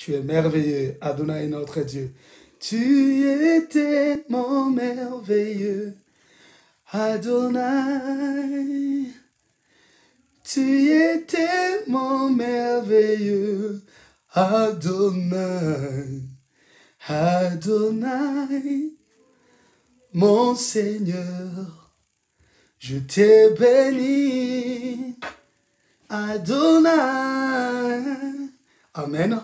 Tu es merveilleux, Adonai notre Dieu. Tu es tellement merveilleux, Adonai. Tu es tellement merveilleux, Adonai. Adonai, mon Seigneur, je t'ai béni. Adonai. Amen.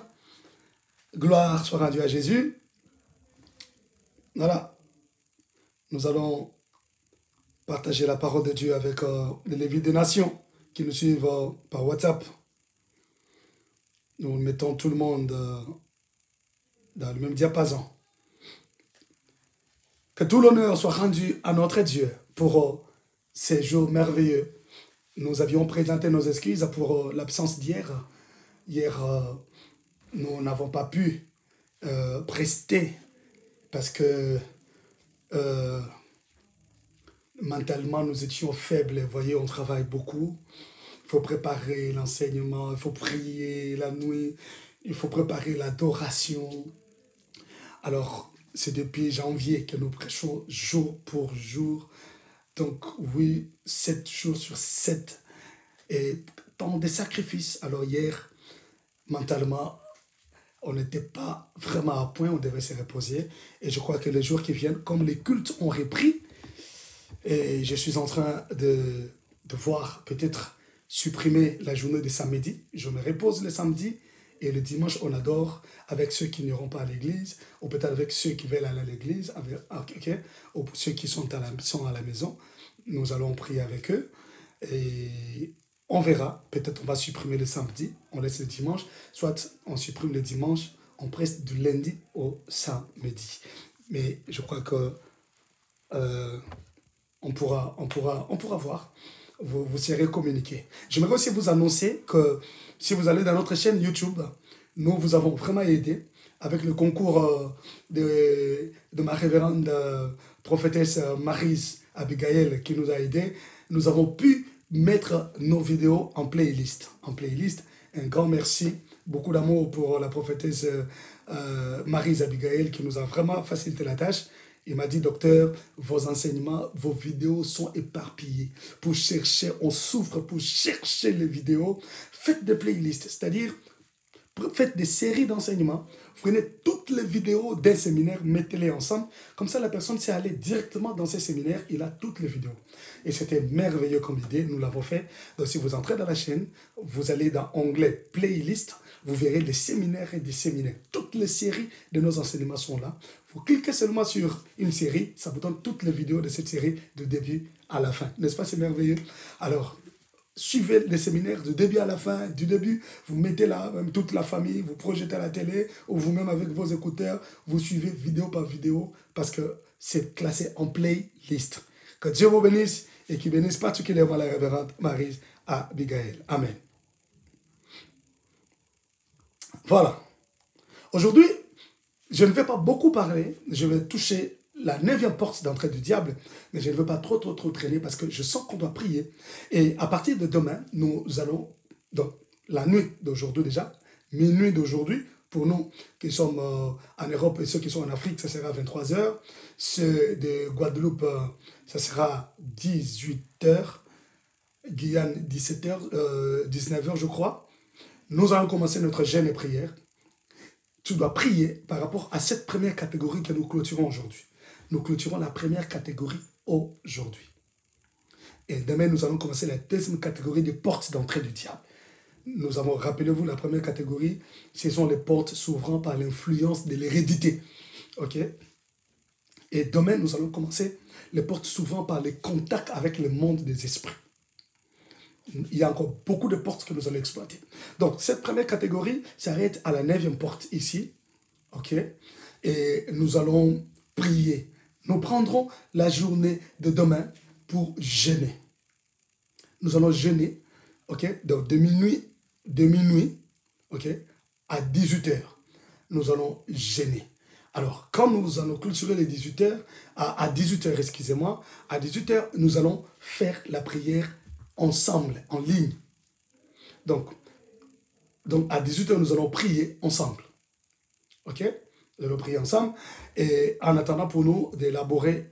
Gloire soit rendue à Jésus. Voilà. Nous allons partager la parole de Dieu avec les Lévites des Nations qui nous suivent par WhatsApp. Nous mettons tout le monde dans le même diapason. Que tout l'honneur soit rendu à notre Dieu pour ces jours merveilleux. Nous avions présenté nos excuses pour l'absence d'hier. Hier, nous n'avons pas pu prester parce que mentalement, nous étions faibles. Vous voyez, on travaille beaucoup. Il faut préparer l'enseignement, il faut prier la nuit, il faut préparer l'adoration. Alors, c'est depuis janvier que nous prêchons jour pour jour. Donc, oui, 7 jours sur 7. Et tant de sacrifices. Alors, hier, mentalement, on n'était pas vraiment à point, on devait se reposer. Et je crois que les jours qui viennent, comme les cultes ont repris, et je suis en train de voir peut-être supprimer la journée de samedi. Je me repose le samedi et le dimanche, on adore avec ceux qui n'iront pas à l'église, ou peut-être avec ceux qui veulent aller à l'église, ou ceux qui sont à la maison. Nous allons prier avec eux et on verra. Peut-être on va supprimer le samedi, on laisse le dimanche, soit on supprime le dimanche, on presse du lundi au samedi. Mais je crois que on pourra voir. Vous serez communiqué. J'aimerais aussi vous annoncer que si vous allez dans notre chaîne YouTube, nous vous avons vraiment aidé avec le concours de ma révérende prophétesse Maryse Abigail qui nous a aidés. Nous avons pu mettre nos vidéos en playlist. Un grand merci. Beaucoup d'amour pour la prophétesse Maryse Abigail qui nous a vraiment facilité la tâche. Il m'a dit, docteur, vos enseignements, vos vidéos sont éparpillées. Pour chercher, on souffre pour chercher les vidéos. Faites des playlists, c'est-à-dire, faites des séries d'enseignements. Prenez toutes les vidéos d'un séminaire, mettez-les ensemble. Comme ça, la personne sait aller directement dans ces séminaires. Il a toutes les vidéos. Et c'était merveilleux comme idée. Nous l'avons fait. Donc, si vous entrez dans la chaîne, vous allez dans l'onglet Playlist. Vous verrez des séminaires et des séminaires. Toutes les séries de nos enseignements sont là. Vous cliquez seulement sur une série. Ça vous donne toutes les vidéos de cette série du début à la fin. N'est-ce pas, c'est merveilleux? Alors, suivez les séminaires du début à la fin. Du début, vous mettez là, même toute la famille, vous projetez à la télé, ou vous-même avec vos écouteurs, vous suivez vidéo par vidéo, parce que c'est classé en playlist. Que Dieu vous bénisse, et qu'il bénisse particulièrement la révérende Maryse Abigail. Amen. Voilà. Aujourd'hui, je ne vais pas beaucoup parler, je vais toucher la 9e porte d'entrée du diable, mais je ne veux pas trop traîner parce que je sens qu'on doit prier. Et à partir de demain, nous allons, donc la nuit d'aujourd'hui déjà, minuit d'aujourd'hui, pour nous qui sommes en Europe et ceux qui sont en Afrique, ça sera 23h. Ceux de Guadeloupe, ça sera 18h. Guyane, 17h, 19h, je crois. Nous allons commencer notre jeûne et prière. Tu dois prier par rapport à cette première catégorie que nous clôturons aujourd'hui. Nous clôturons la première catégorie aujourd'hui. Et demain, nous allons commencer la deuxième catégorie des portes d'entrée du diable. Nous avons, rappelez-vous, la première catégorie, ce sont les portes s'ouvrant par l'influence de l'hérédité. Ok? Et demain, nous allons commencer les portes s'ouvrant par les contacts avec le monde des esprits. Il y a encore beaucoup de portes que nous allons exploiter. Donc, cette première catégorie s'arrête à la 9e porte ici. OK? Et nous allons prier. Nous prendrons la journée de demain pour jeûner. Nous allons jeûner, OK? Donc, de minuit, OK? À 18h. Nous allons jeûner. Alors, quand nous allons clôturer les 18h, à 18h, excusez-moi, à 18h, nous allons faire la prière ensemble, en ligne. Donc à 18h, nous allons prier ensemble. ok? Nous allons prier ensemble. Et en attendant pour nous d'élaborer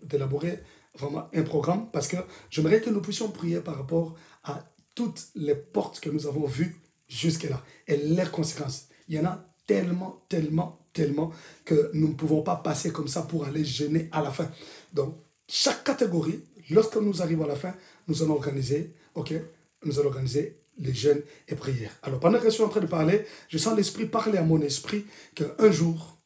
vraiment un programme, parce que j'aimerais que nous puissions prier par rapport à toutes les portes que nous avons vues jusque-là et leurs conséquences. Il y en a tellement, tellement, tellement que nous ne pouvons pas passer comme ça pour aller jeûner à la fin. Donc, chaque catégorie, lorsque nous arrivons à la fin, nous allons organiser, ok? Nous allons organiser les jeûnes et prières. Alors, pendant que je suis en train de parler, je sens l'Esprit parler à mon esprit qu'un jour,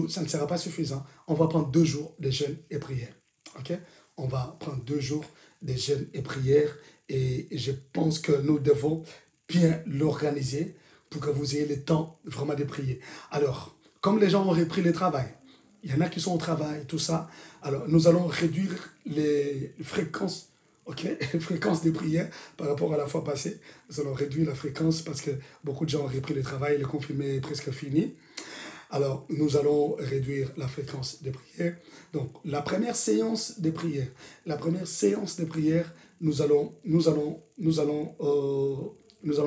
ça ne sera pas suffisant. On va prendre 2 jours de jeûne et prières. Ok? On va prendre 2 jours de jeûne et prières. Et je pense que nous devons bien l'organiser pour que vous ayez le temps vraiment de prier. Alors, comme les gens ont repris le travail, il y en a qui sont au travail, tout ça. Alors, nous allons réduire les fréquences, ok, les fréquences des prières par rapport à la fois passée. Nous allons réduire la fréquence parce que beaucoup de gens ont repris le travail, le confinement est presque fini. Alors, nous allons réduire la fréquence des prières. Donc, la première séance de prière, nous allons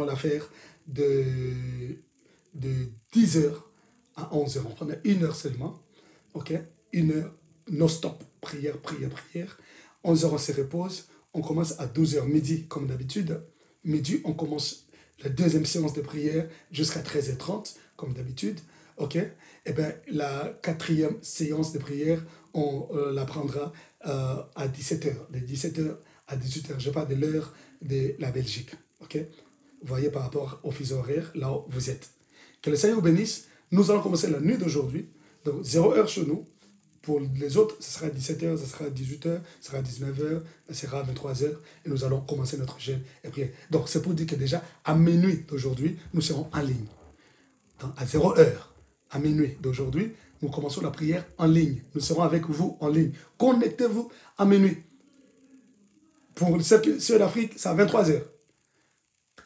la faire de 10 heures à 11 heures. On prend 1 heure seulement. Ok? 1 heure, non-stop, prière. 11 heures, on se repose. On commence à 12 heures midi, comme d'habitude. Midi, on commence la deuxième séance de prière jusqu'à 13h30, comme d'habitude. Ok? Et bien, la 4e séance de prière, on la prendra à 17h. De 17h à 18h. Je parle de l'heure de la Belgique. Ok? Vous voyez par rapport au fuseau horaire, là où vous êtes. Que le Seigneur vous bénisse. Nous allons commencer la nuit d'aujourd'hui. Donc, 0 heure chez nous. Pour les autres, ce sera 17h, ce sera 18h, ce sera 19h, ce sera 23h. Et nous allons commencer notre jeûne et prière. Donc, c'est pour dire que déjà, à minuit d'aujourd'hui, nous serons en ligne. Donc, à 0 heure, à minuit d'aujourd'hui, nous commençons la prière en ligne. Nous serons avec vous en ligne. Connectez-vous à minuit. Pour ceux d'Afrique, c'est à 23h.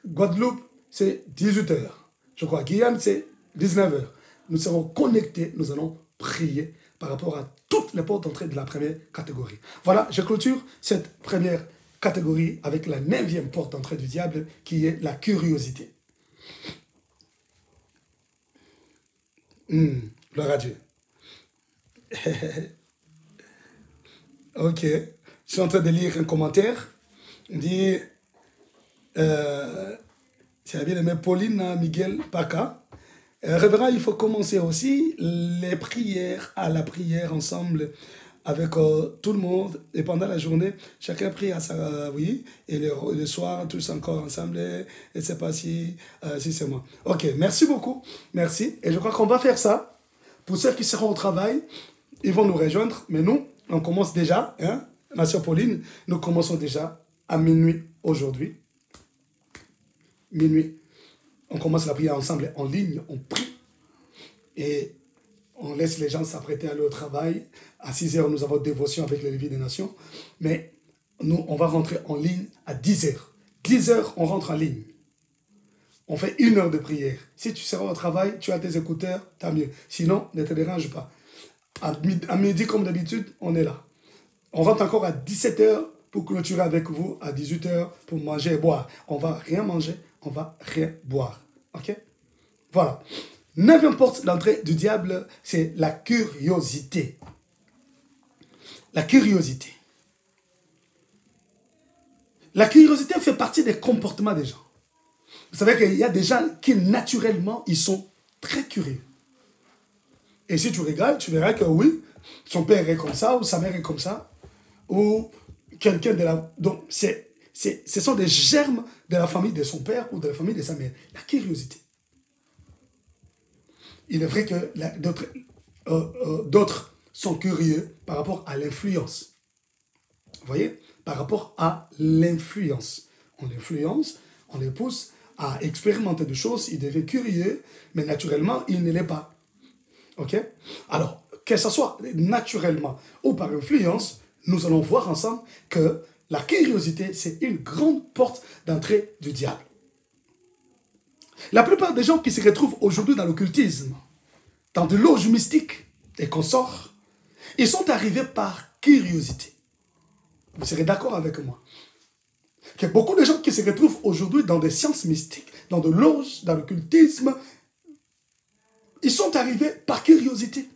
Guadeloupe, c'est 18h. Je crois Guyane, c'est 19h. Nous serons connectés, nous allons prier par rapport à toutes les portes d'entrée de la première catégorie. Voilà, je clôture cette première catégorie avec la 9e porte d'entrée du diable qui est la curiosité. Gloire à Dieu. Ok. Je suis en train de lire un commentaire. On dit, c'est bien aimé Pauline Miguel Paca. Révérend, il faut commencer aussi les prières à la prière ensemble avec tout le monde. Et pendant la journée, chacun prie à sa... oui. Et le soir, tous encore ensemble. Et je ne sais pas si c'est moi. Ok, merci beaucoup. Merci. Et je crois qu'on va faire ça. Pour ceux qui seront au travail, ils vont nous rejoindre. Mais nous, on commence déjà. Hein, ma soeur Pauline, nous commençons déjà à minuit aujourd'hui. Minuit. On commence la prière ensemble en ligne, on prie et on laisse les gens s'apprêter à aller au travail. À 6 heures, nous avons dévotion avec le Lévi des Nations. Mais nous, on va rentrer en ligne à 10 heures. 10 heures, on rentre en ligne. On fait 1 heure de prière. Si tu seras au travail, tu as tes écouteurs, tant mieux. Sinon, ne te dérange pas. À midi, comme d'habitude, on est là. On rentre encore à 17 heures pour clôturer avec vous à 18 heures pour manger et boire. On ne va rien manger, on ne va rien boire. Ok? Voilà. 9e porte d'entrée du diable, c'est la curiosité. La curiosité. La curiosité fait partie des comportements des gens. Vous savez qu'il y a des gens qui, naturellement, ils sont très curieux. Et si tu regardes, tu verras que oui, son père est comme ça, ou sa mère est comme ça, ou quelqu'un de la... Donc, ce sont des germes de la famille de son père ou de la famille de sa mère. La curiosité. Il est vrai que d'autres sont curieux par rapport à l'influence. Vous voyez? Par rapport à l'influence. On l'influence, on les pousse à expérimenter des choses, il devient curieux, mais naturellement, il ne l'est pas. Ok? Alors, que ce soit naturellement ou par influence, nous allons voir ensemble que la curiosité, c'est une grande porte d'entrée du diable. La plupart des gens qui se retrouvent aujourd'hui dans l'occultisme, dans de loges mystiques et consorts, ils sont arrivés par curiosité. Vous serez d'accord avec moi? Il y a beaucoup de gens qui se retrouvent aujourd'hui dans des sciences mystiques, dans de loges, dans l'occultisme. Ils sont sont arrivés par curiosité.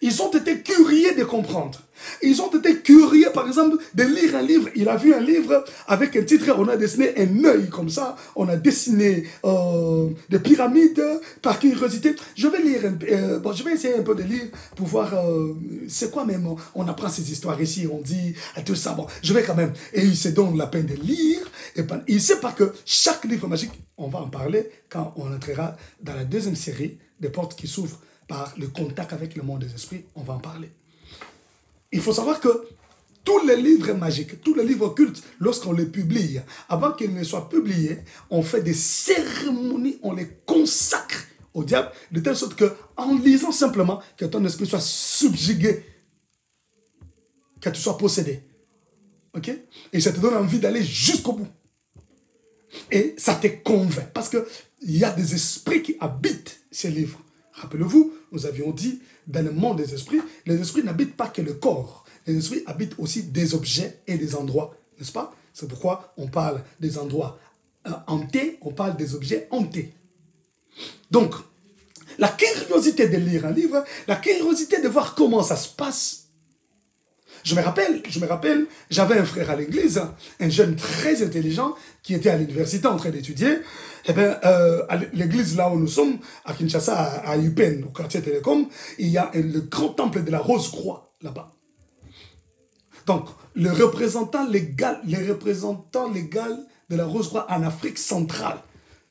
Ils ont été curieux de comprendre. Ils ont été curieux, par exemple, de lire un livre. Il a vu un livre avec un titre, on a dessiné un œil comme ça, on a dessiné des pyramides par curiosité. Je vais lire, je vais essayer un peu de lire pour voir c'est quoi même. On apprend ces histoires ici, on dit tout ça. Bon, je vais quand même. Et il se donne la peine de lire. Et il ne sait pas que chaque livre magique, on va en parler quand on entrera dans la deuxième série des portes qui s'ouvrent par le contact avec le monde des esprits, on va en parler. Il faut savoir que tous les livres magiques, tous les livres occultes, lorsqu'on les publie, avant qu'ils ne soient publiés, on fait des cérémonies, on les consacre au diable, de telle sorte qu'en lisant simplement, que ton esprit soit subjugué, que tu sois possédé. Ok? Et ça te donne envie d'aller jusqu'au bout. Et ça te convainc, parce qu'il y a des esprits qui habitent ces livres. Rappelez-vous, nous avions dit, dans le monde des esprits, les esprits n'habitent pas que le corps. Les esprits habitent aussi des objets et des endroits, n'est-ce pas? C'est pourquoi on parle des endroits hantés, on parle des objets hantés. Donc, la curiosité de lire un livre, la curiosité de voir comment ça se passe. Je me rappelle, j'avais un frère à l'église, un jeune très intelligent qui était à l'université en train d'étudier. Eh bien, à l'église là où nous sommes, à Kinshasa, à Upen, au quartier Télécom, il y a le grand temple de la Rose-Croix là-bas. Donc, le représentant légal de la Rose-Croix en Afrique centrale,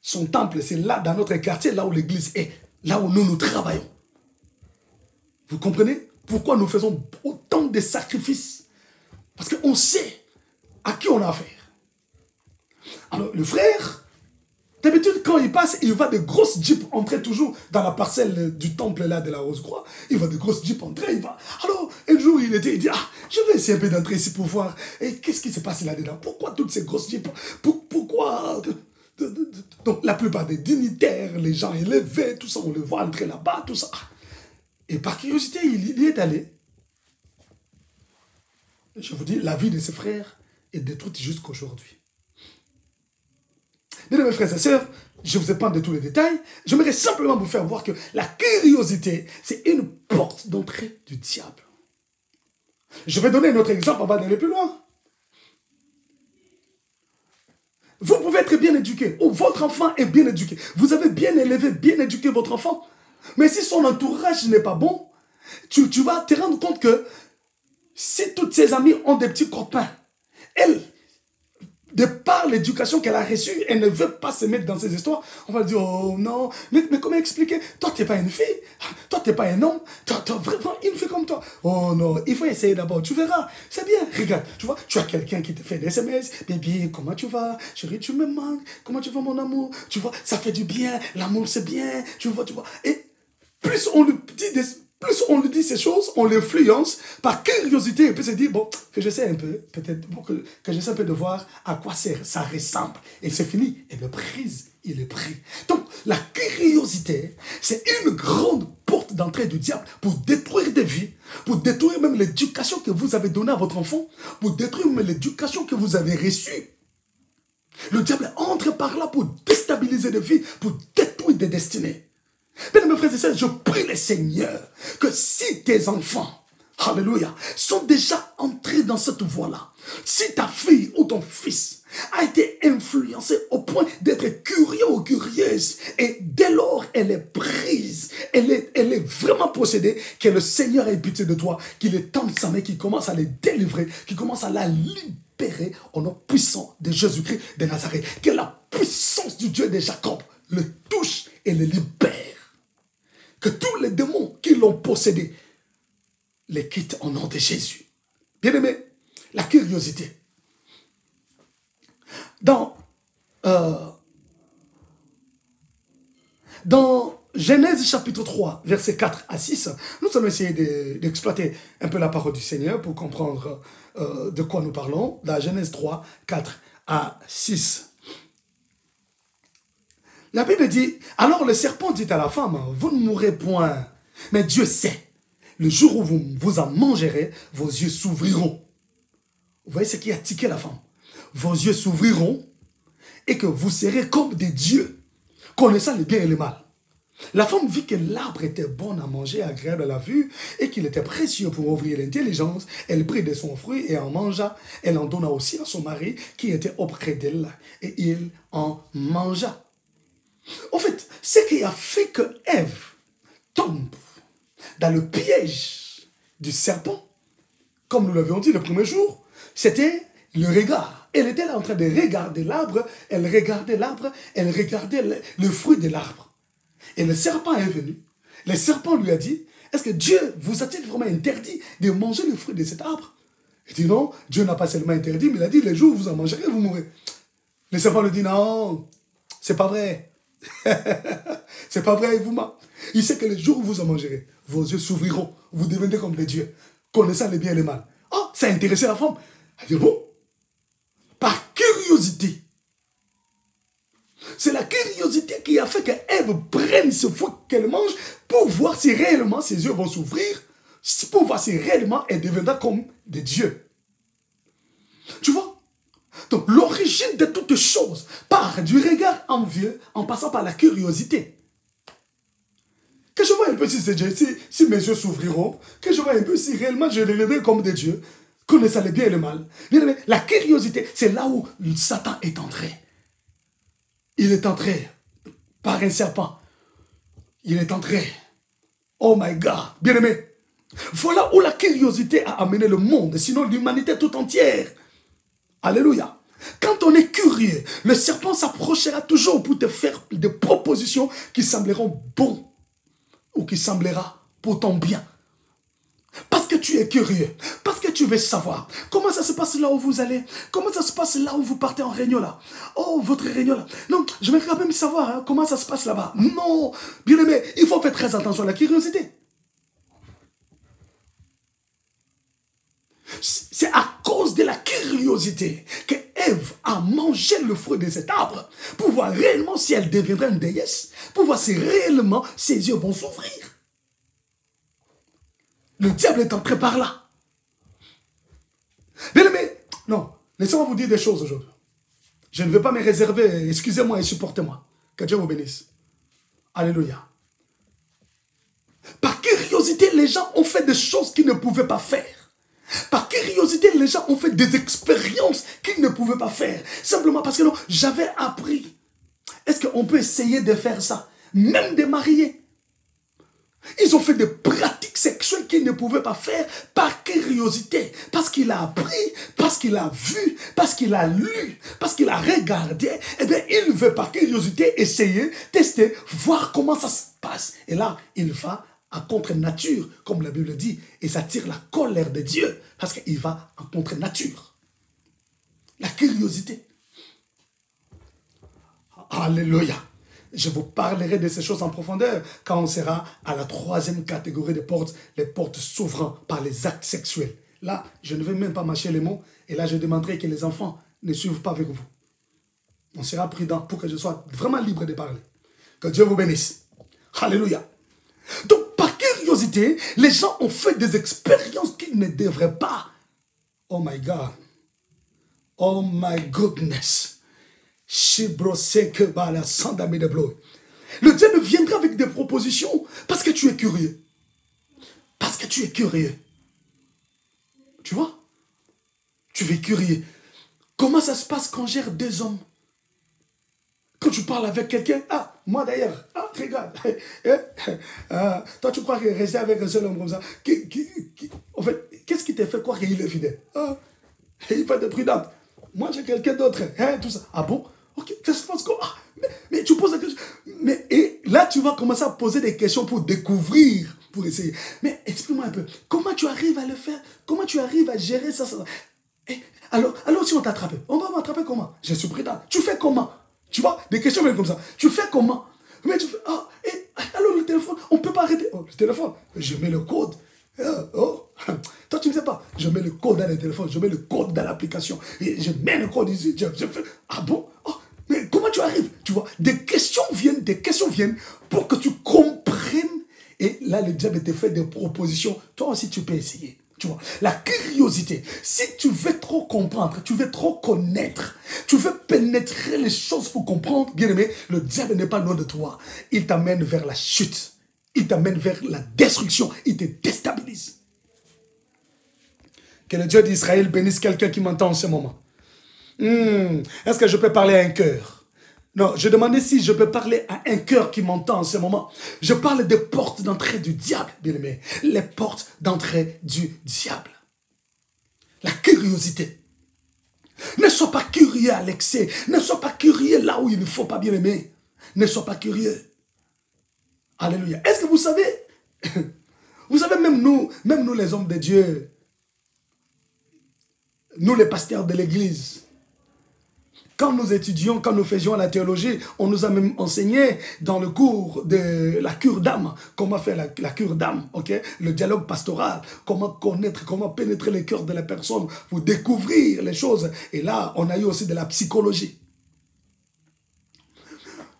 son temple, c'est là, dans notre quartier, là où l'église est, là où nous travaillons. Vous comprenez? Pourquoi nous faisons autant de sacrifices? Parce qu'on sait à qui on a affaire. Alors, le frère, d'habitude, quand il passe, il voit de grosses jeeps entrer toujours dans la parcelle du temple là de la Rose-Croix. Il voit de grosses jeeps entrer, il va. Alors, un jour, il dit, ah, je vais essayer un peu d'entrer ici pour voir. Et qu'est-ce qui se passe là-dedans? Pourquoi toutes ces grosses jeeps? Pourquoi... Donc, la plupart des dignitaires, les gens élevés, tout ça, on les voit entrer là-bas, tout ça. Et par curiosité, il y est allé. Je vous dis, la vie de ses frères est détruite jusqu'aujourd'hui. Mesdames, mes frères et sœurs, je ne vous ai pas de tous les détails. J'aimerais simplement vous faire voir que la curiosité, c'est une porte d'entrée du diable. Je vais donner un autre exemple avant d'aller plus loin. Vous pouvez être bien éduqué, ou votre enfant est bien éduqué. Vous avez bien élevé, bien éduqué votre enfant. Mais si son entourage n'est pas bon, tu vas te rendre compte que si toutes ses amies ont des petits copains, elle, de par l'éducation qu'elle a reçue, elle ne veut pas se mettre dans ces histoires. On va dire, oh non, mais comment expliquer? Toi, tu n'es pas une fille, toi, tu n'es pas un homme, toi, vraiment une fille comme toi. Oh non, il faut essayer d'abord, tu verras, c'est bien. Regarde, tu vois, tu as quelqu'un qui te fait des SMS, baby, comment tu vas? Chérie, tu me manques, comment tu vas mon amour? Tu vois, ça fait du bien, l'amour c'est bien, tu vois. Et plus on lui dit ces choses, on l'influence par curiosité. Et puis se dit, bon, que je sais un peu, peut-être, que je sais un peu de voir à quoi ça ressemble. Et c'est fini. Et le prise, il est pris. Donc, la curiosité, c'est une grande porte d'entrée du diable pour détruire des vies, pour détruire même l'éducation que vous avez donnée à votre enfant, pour détruire même l'éducation que vous avez reçue. Le diable entre par là pour déstabiliser des vies, pour détruire des destinées. Bien, mes frères et sœurs, je prie le Seigneur que si tes enfants, alléluia, sont déjà entrés dans cette voie-là, si ta fille ou ton fils a été influencé au point d'être curieux ou curieuse, et dès lors elle est prise, elle est vraiment possédée, que le Seigneur ait pitié de toi, qu'il étende sa main, qu'il commence à les délivrer, qu'il commence à la libérer au nom puissant de Jésus-Christ de Nazareth, que la puissance du Dieu de Jacob le touche et le libère. Que tous les démons qui l'ont possédé les quittent au nom de Jésus. Bien-aimé, la curiosité. Dans Genèse chapitre 3, versets 4 à 6, nous allons essayer d'exploiter un peu la parole du Seigneur pour comprendre de quoi nous parlons. Dans Genèse 3, 4 à 6. La Bible dit, alors le serpent dit à la femme, vous ne mourrez point, mais Dieu sait, le jour où vous en mangerez, vos yeux s'ouvriront. Vous voyez ce qui a tiqué la femme? Vos yeux s'ouvriront et que vous serez comme des dieux, connaissant le bien et le mal. La femme vit que l'arbre était bon à manger, agréable à la vue, et qu'il était précieux pour ouvrir l'intelligence. Elle prit de son fruit et en mangea. Elle en donna aussi à son mari qui était auprès d'elle, et il en mangea. En fait, ce qui a fait que Ève tombe dans le piège du serpent, comme nous l'avions dit le premier jour, c'était le regard. Elle était là en train de regarder l'arbre, elle regardait le fruit de l'arbre. Et le serpent est venu. Le serpent lui a dit, est-ce que Dieu vous a-t-il vraiment interdit de manger le fruit de cet arbre? Il dit non, Dieu n'a pas seulement interdit, mais il a dit, les jours où vous en mangerez, vous mourrez. Le serpent lui dit, non, c'est pas vrai. C'est pas vrai, il vous ment. Il sait que le jour où vous en mangerez, vos yeux s'ouvriront, vous deviendrez comme les dieux, connaissant le bien et le mal. Oh, ça a intéressé la femme. Elle dit, bon, par curiosité. C'est la curiosité qui a fait qu'Ève prenne ce fruit qu'elle mange pour voir si réellement ses yeux vont s'ouvrir, pour voir si réellement elle deviendra comme des dieux. Tu vois? Donc l'origine de toutes choses part du regard envieux en passant par la curiosité. Que je vois un peu si mes yeux s'ouvriront, que je vois un peu si réellement je deviendrai comme des dieux, connaissant le bien et le mal. La curiosité, c'est là où Satan est entré. Il est entré par un serpent. Il est entré. Oh my God, bien-aimé. Voilà où la curiosité a amené le monde, sinon l'humanité tout entière. Alléluia. Quand on est curieux, le serpent s'approchera toujours pour te faire des propositions qui sembleront bonnes ou qui semblera pour ton bien. Parce que tu es curieux, parce que tu veux savoir comment ça se passe là où vous allez, comment ça se passe là où vous partez en réunion là. Oh, votre réunion là. Non, je vais quand même savoir comment ça se passe là-bas. Non, bien aimé, il faut faire très attention à la curiosité. C'est à cause de la curiosité que Ève a mangé le fruit de cet arbre pour voir réellement si elle deviendra une déesse, pour voir si réellement ses yeux vont s'ouvrir. Le diable est entré par là. Bien aimé, non, laissez-moi vous dire des choses aujourd'hui. Je ne veux pas me réserver, excusez-moi et supportez-moi. Que Dieu vous bénisse. Alléluia. Par curiosité, les gens ont fait des choses qu'ils ne pouvaient pas faire. Par curiosité, les gens ont fait des expériences qu'ils ne pouvaient pas faire. Simplement parce que non, j'avais appris. Est-ce qu'on peut essayer de faire ça? Même des mariés. Ils ont fait des pratiques sexuelles qu'ils ne pouvaient pas faire par curiosité. Parce qu'il a appris, parce qu'il a vu, parce qu'il a lu, parce qu'il a regardé. Eh bien, il veut par curiosité essayer, tester, voir comment ça se passe. Et là, il va en contre-nature, comme la Bible dit. Et ça tire la colère de Dieu. Parce qu'il va en contre-nature. La curiosité. Alléluia. Je vous parlerai de ces choses en profondeur quand on sera à la troisième catégorie des portes, les portes s'ouvrant par les actes sexuels. Là, je ne vais même pas mâcher les mots et là, je demanderai que les enfants ne suivent pas avec vous. On sera prudent pour que je sois vraiment libre de parler. Que Dieu vous bénisse. Alléluia. Donc, par curiosité, les gens ont fait des expériences qu'ils ne devraient pas. Oh my God. Oh my goodness. Le diable viendra avec des propositions parce que tu es curieux. Parce que tu es curieux. Tu vois? Tu es curieux. Comment ça se passe quand gère deux hommes? Quand tu parles avec quelqu'un, ah, moi d'ailleurs, ah, regarde, toi tu crois que rester avec un seul homme comme ça, en fait, qu'est-ce qui t'a fait croire qu'il est fidèle? Ah, il faut être prudent. Moi j'ai quelqu'un d'autre, hein, tout ça. Ah bon? Ok, qu'est-ce que tu penses? Ah, mais tu poses des questions. Et là, tu vas commencer à poser des questions pour découvrir, pour essayer. Mais explique-moi un peu, comment tu arrives à le faire? Comment tu arrives à gérer ça? Alors si on t'attrape, on va m'attraper comment? Je suis prudent. Tu fais comment? Tu vois, des questions viennent comme ça. Tu fais comment? Mais tu fais, ah, alors le téléphone, on ne peut pas arrêter. Oh, le téléphone, je mets le code. Oh, toi tu ne sais pas. Je mets le code dans le téléphone, je mets le code dans l'application. Et je mets le code ici. Je fais, ah bon? Oh, mais comment tu arrives? Tu vois, des questions viennent pour que tu comprennes. Et là, le diable te fait des propositions. Toi aussi, tu peux essayer. Tu vois, la curiosité. Si tu veux trop comprendre, tu veux trop connaître, tu veux pénétrer les choses pour comprendre, bien aimé, le diable n'est pas loin de toi. Il t'amène vers la chute. Il t'amène vers la destruction. Il te déstabilise. Que le Dieu d'Israël bénisse quelqu'un qui m'entend en ce moment. Est-ce que je peux parler à un cœur? Non, je demandais si je peux parler à un cœur qui m'entend en ce moment. Je parle des portes d'entrée du diable, bien aimé. Les portes d'entrée du diable. La curiosité. Ne sois pas curieux à l'excès. Ne sois pas curieux là où il ne faut pas, bien aimé. Ne sois pas curieux. Alléluia. Est-ce que vous savez, même nous les hommes de Dieu, nous les pasteurs de l'église, quand nous étudions, quand nous faisions la théologie, on nous a même enseigné dans le cours de la cure d'âme, comment faire la cure d'âme, ok? Le dialogue pastoral, comment connaître, comment pénétrer les cœurs de la personne pour découvrir les choses. Et là, on a eu aussi de la psychologie.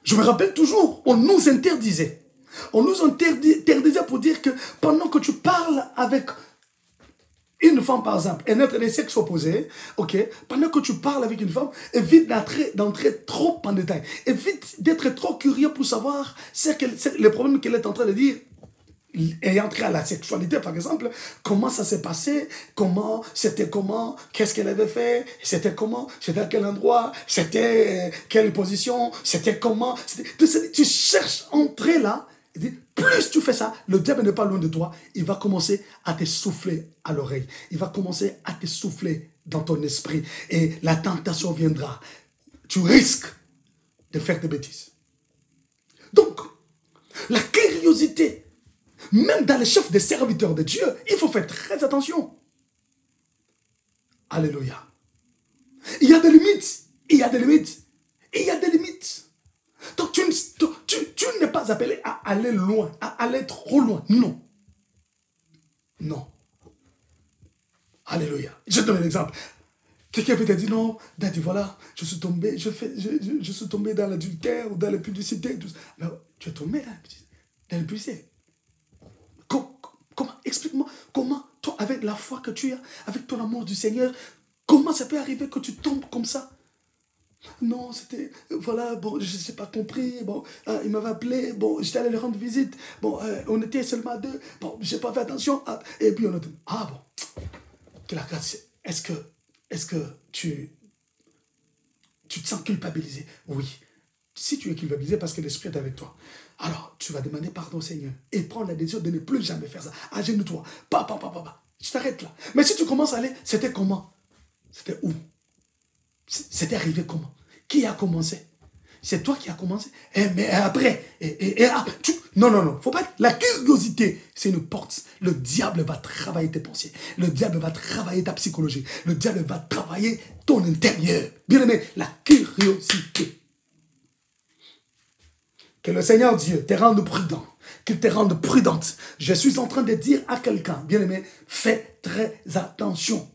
Je me rappelle toujours, on nous interdisait. On nous interdisait pour dire que pendant que tu parles avec une femme, par exemple, et être des sexes opposés, ok, pendant que tu parles avec une femme, évite d'entrer trop en détail. Évite d'être trop curieux pour savoir les problèmes qu'elle est en train de dire. Ayant trait à la sexualité, par exemple, comment ça s'est passé, c'était comment, qu'est-ce qu'elle avait fait, c'était comment, c'était à quel endroit, c'était quelle position, c'était comment. Tu cherches à entrer là. Plus tu fais ça, le diable n'est pas loin de toi. Il va commencer à te souffler à l'oreille. Il va commencer à te souffler dans ton esprit. Et la tentation viendra. Tu risques de faire des bêtises. Donc, la curiosité, même dans les chefs des serviteurs de Dieu, il faut faire très attention. Alléluia. Il y a des limites. Il y a des limites. Il y a des limites. Donc, tu n'es pas appelé à aller loin, à aller trop loin. Non. Non. Alléluia. Je te donne un exemple. Quelqu'un peut te dire, non, Daddy, voilà, je suis tombé dans l'adultère ou dans la publicité. Mais tu es tombé dans la publicité. Comment, explique-moi, comment, toi, avec la foi que tu as, avec ton amour du Seigneur, comment ça peut arriver que tu tombes comme ça? Non, c'était, voilà, bon, je n'ai pas compris, bon, il m'avait appelé, bon, j'étais allé lui rendre visite, bon, on était seulement deux, bon, je n'ai pas fait attention, et puis on a dit, ah bon, que la grâce, est-ce que tu te sens culpabilisé? Oui. Si tu es culpabilisé parce que l'Esprit est avec toi, alors tu vas demander pardon au Seigneur et prendre la décision de ne plus jamais faire ça. Agenouille-toi, tu t'arrêtes là. Mais si tu commences à aller, c'était comment? C'était où? C'était arrivé comment? Qui a commencé? C'est toi qui as commencé. Mais après, non. Faut pas. La curiosité, c'est une porte. Le diable va travailler tes pensées. Le diable va travailler ta psychologie. Le diable va travailler ton intérieur. Bien aimé, la curiosité. Que le Seigneur Dieu te rende prudent. Qu'il te rende prudente. Je suis en train de dire à quelqu'un, bien aimé, fais très attention.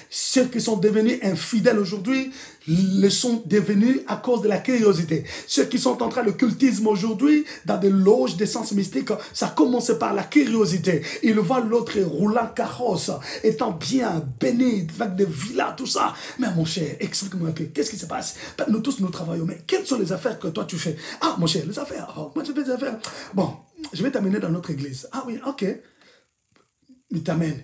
Ceux qui sont devenus infidèles aujourd'hui le sont devenus à cause de la curiosité. Ceux qui sont en train de cultisme aujourd'hui, dans des loges d'essence mystique, ça commence par la curiosité. Ils voient l'autre roulant carrosse, étant bien béni, avec des villas, tout ça. Mais mon cher, explique-moi un peu, qu'est-ce qui se passe? Nous tous, nous travaillons, mais quelles sont les affaires que toi tu fais? Ah, mon cher, les affaires. Oh, moi, je fais des affaires. Bon, je vais t'amener dans notre église. Ah oui, ok. Il t'amène.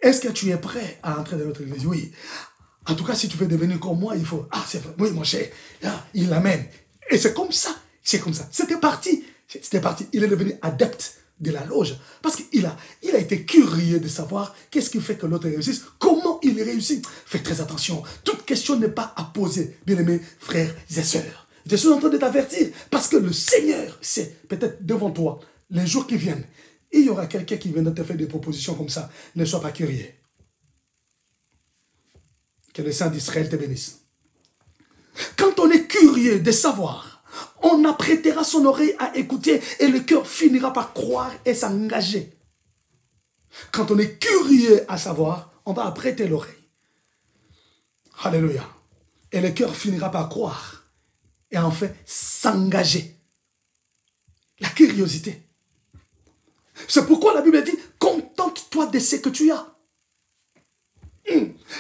Est-ce que tu es prêt à entrer dans notre église? Oui. En tout cas, si tu veux devenir comme moi, il faut... Ah, c'est vrai. Oui, mon cher. Ah, il l'amène. Et c'est comme ça. C'est comme ça. C'était parti. Il est devenu adepte de la loge. Parce qu'il a été curieux de savoir qu'est-ce qui fait que l'autre réussisse. Comment il réussit. Fais très attention. Toute question n'est pas à poser, bien-aimés frères et sœurs. Je suis en train de t'avertir. Parce que le Seigneur, c'est peut-être devant toi, les jours qui viennent, il y aura quelqu'un qui viendra te faire des propositions comme ça. Ne sois pas curieux. Que le Saint d'Israël te bénisse. Quand on est curieux de savoir, on apprêtera son oreille à écouter et le cœur finira par croire et s'engager. Quand on est curieux à savoir, on va apprêter l'oreille. Alléluia. Et le cœur finira par croire et en fait s'engager. La curiosité. C'est pourquoi la Bible dit, contente Occupe-toi de ce que tu as.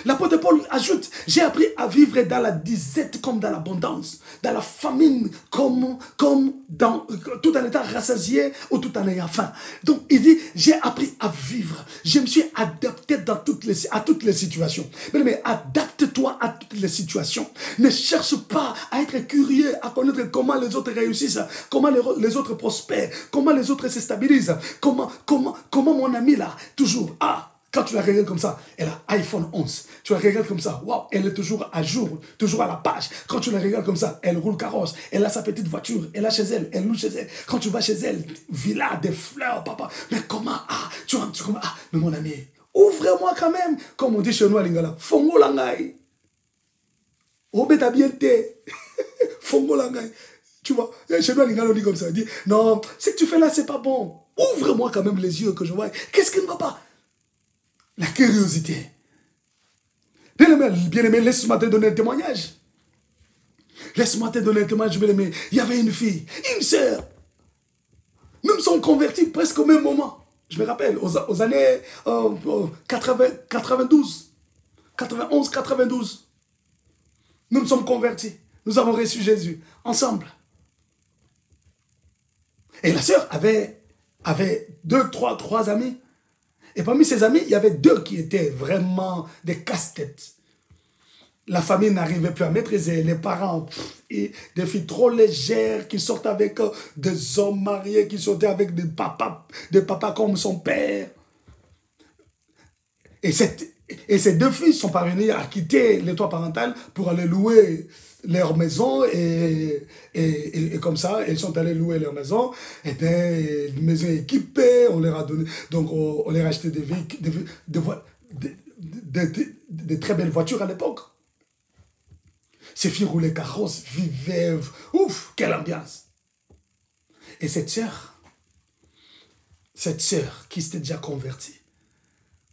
L'apôtre Paul ajoute, j'ai appris à vivre dans la disette comme dans l'abondance, dans la famine comme dans tout en étant rassasié ou tout en ayant faim. Donc il dit, j'ai appris à vivre, je me suis adapté à toutes les situations. Mais adapte-toi à toutes les situations. Ne cherche pas à être curieux, à connaître comment les autres réussissent, comment les autres prospèrent, comment les autres se stabilisent, comment mon ami là, toujours, quand tu la regardes comme ça, elle a iPhone 11. Tu la regardes comme ça, waouh, elle est toujours à jour, toujours à la page. Quand tu la regardes comme ça, elle roule carrosse, elle a sa petite voiture, elle a chez elle, elle loue chez elle. Quand tu vas chez elle, villa, des fleurs, papa. Mais comment, mais mon ami, ouvre-moi quand même. Comme on dit chez nous à Lingala, fongo langai. Obeta bien te. Fongo langai. Tu vois, chez nous à Lingala, on dit comme ça. On dit, non, ce que tu fais là, c'est pas bon. Ouvre-moi quand même les yeux que je vois. Qu'est-ce qui ne va pas? La curiosité. Bien-aimé, laisse-moi te donner un témoignage. Laisse-moi te donner un témoignage, bien-aimé. Il y avait une fille, une sœur. Nous nous sommes convertis presque au même moment. Je me rappelle, aux années 92, 91, 92. Nous nous sommes convertis. Nous avons reçu Jésus ensemble. Et la sœur avait trois amis. Et parmi ses amis, il y avait deux qui étaient vraiment des casse-têtes. La famille n'arrivait plus à maîtriser. Les parents, des filles trop légères qui sortent avec des hommes mariés, qui sortaient avec des papas comme son père. Et ces deux filles sont parvenues à quitter les toits parentaux pour aller louer leur maison et comme ça, elles sont allées louer leur maison. Et bien, une maison équipée, on leur a donné, donc on leur a acheté des très belles voitures à l'époque. Ces filles roulaient carrosse, vivaient, ouf, quelle ambiance. Et cette sœur qui s'était déjà convertie,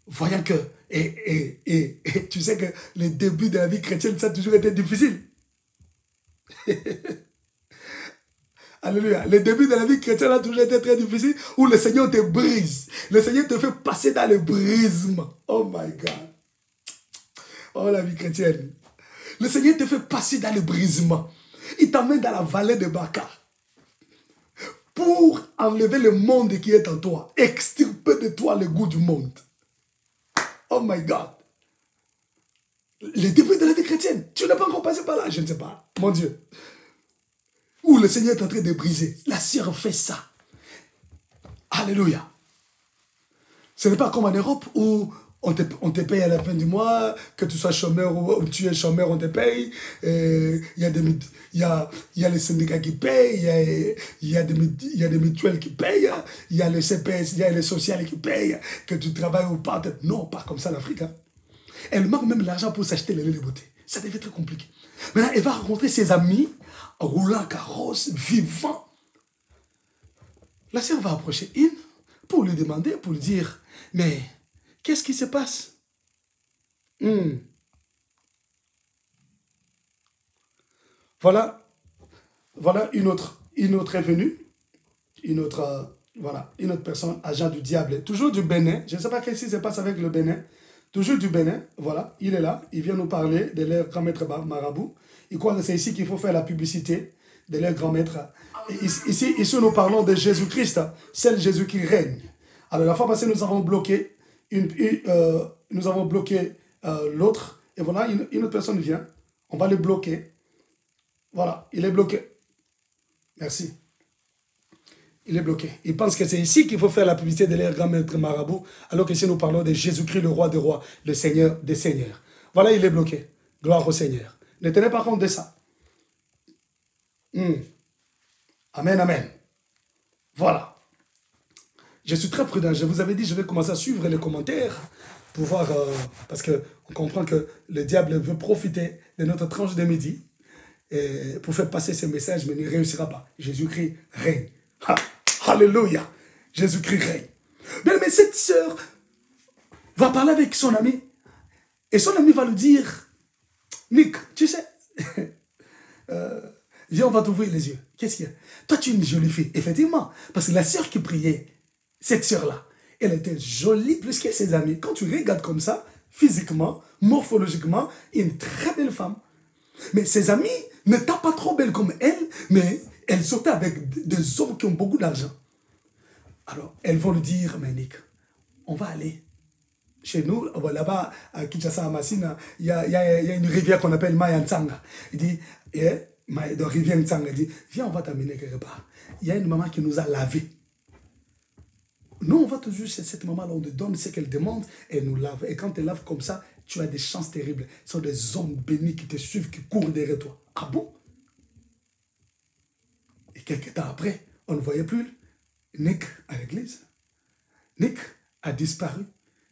voyant que, et tu sais que les débuts de la vie chrétienne, ça a toujours été difficile. Alléluia. Les débuts de la vie chrétienne ont toujours été très difficiles, où le Seigneur te brise. Le Seigneur te fait passer dans le brisement. Oh my God. Oh, la vie chrétienne. Le Seigneur te fait passer dans le brisement. Il t'emmène dans la vallée de Baca pour enlever le monde qui est en toi, extirper de toi le goût du monde. Oh my God. Les débuts de la vie chrétienne, tu n'es pas encore passé par là, je ne sais pas, mon Dieu. Où le Seigneur est en train de briser. La sœur fait ça. Alléluia. Ce n'est pas comme en Europe où on te paye à la fin du mois, que tu sois chômeur ou tu es chômeur, on te paye. Il y a les syndicats qui payent, il y a des mutuelles qui payent, il y a le CPS, il y a les sociales qui payent, que tu travailles ou pas. Non, pas comme ça en Afrique. Hein. Elle manque même l'argent pour s'acheter les laits de beauté. Ça devient très compliqué. Maintenant, elle va rencontrer ses amis, roulant carrosse, vivant. La sœur va approcher une pour lui demander, pour lui dire, mais qu'est-ce qui se passe? Voilà une autre est venue, une autre personne, agent du diable, toujours du Bénin. Je ne sais pas qu'est-ce qui se passe avec le Bénin. Toujours du Bénin, voilà, il est là, il vient nous parler de leur grand-maître marabout. Il croit que c'est ici qu'il faut faire la publicité de leur grand-maître. Ici, nous parlons de Jésus-Christ, c'est Jésus qui règne. Alors, la fois passée, nous avons bloqué l'autre, et voilà, une autre personne vient, on va le bloquer. Voilà, il est bloqué. Merci. Il est bloqué. Il pense que c'est ici qu'il faut faire la publicité de leur grand-maître marabout, alors qu'ici nous parlons de Jésus-Christ, le roi des rois, le Seigneur des seigneurs. Voilà, il est bloqué. Gloire au Seigneur. Ne tenez pas compte de ça. Amen, amen. Voilà. Je suis très prudent. Je vous avais dit, je vais commencer à suivre les commentaires pour voir, parce qu'on comprend que le diable veut profiter de notre tranche de midi pour faire passer ce message, mais il ne réussira pas. Jésus-Christ règne. Ha, alléluia. Jésus-Christ règne. Mais cette sœur va parler avec son ami. Et son ami va lui dire, Nick, tu sais, viens, on va t'ouvrir les yeux. Qu'est-ce qu'il y a? Toi, tu es une jolie fille. Effectivement. Parce que la sœur qui priait, cette sœur-là, Elle était jolie plus que ses amis. Quand tu regardes comme ça, physiquement, morphologiquement, une très belle femme. Mais ses amis n'étaient pas trop belles comme elle, mais elle sortait avec des hommes qui ont beaucoup d'argent. Alors, elles vont lui dire, mais Nick, on va aller. Chez nous, là-bas, à Kinshasa, à Massina, il y a une rivière qu'on appelle Mayantsanga. Il dit, de rivière Ntsanga, il dit, viens, on va t'amener quelque part. Il y a une maman qui nous a lavés. Nous, on va toujours chez cette maman-là, on te donne ce qu'elle demande, elle nous lave. Et quand elle lave comme ça, tu as des chances terribles. Ce sont des hommes bénis qui te suivent, qui courent derrière toi. Ah bon? Et quelques temps après, on ne voyait plus Nick à l'église. Nick a disparu.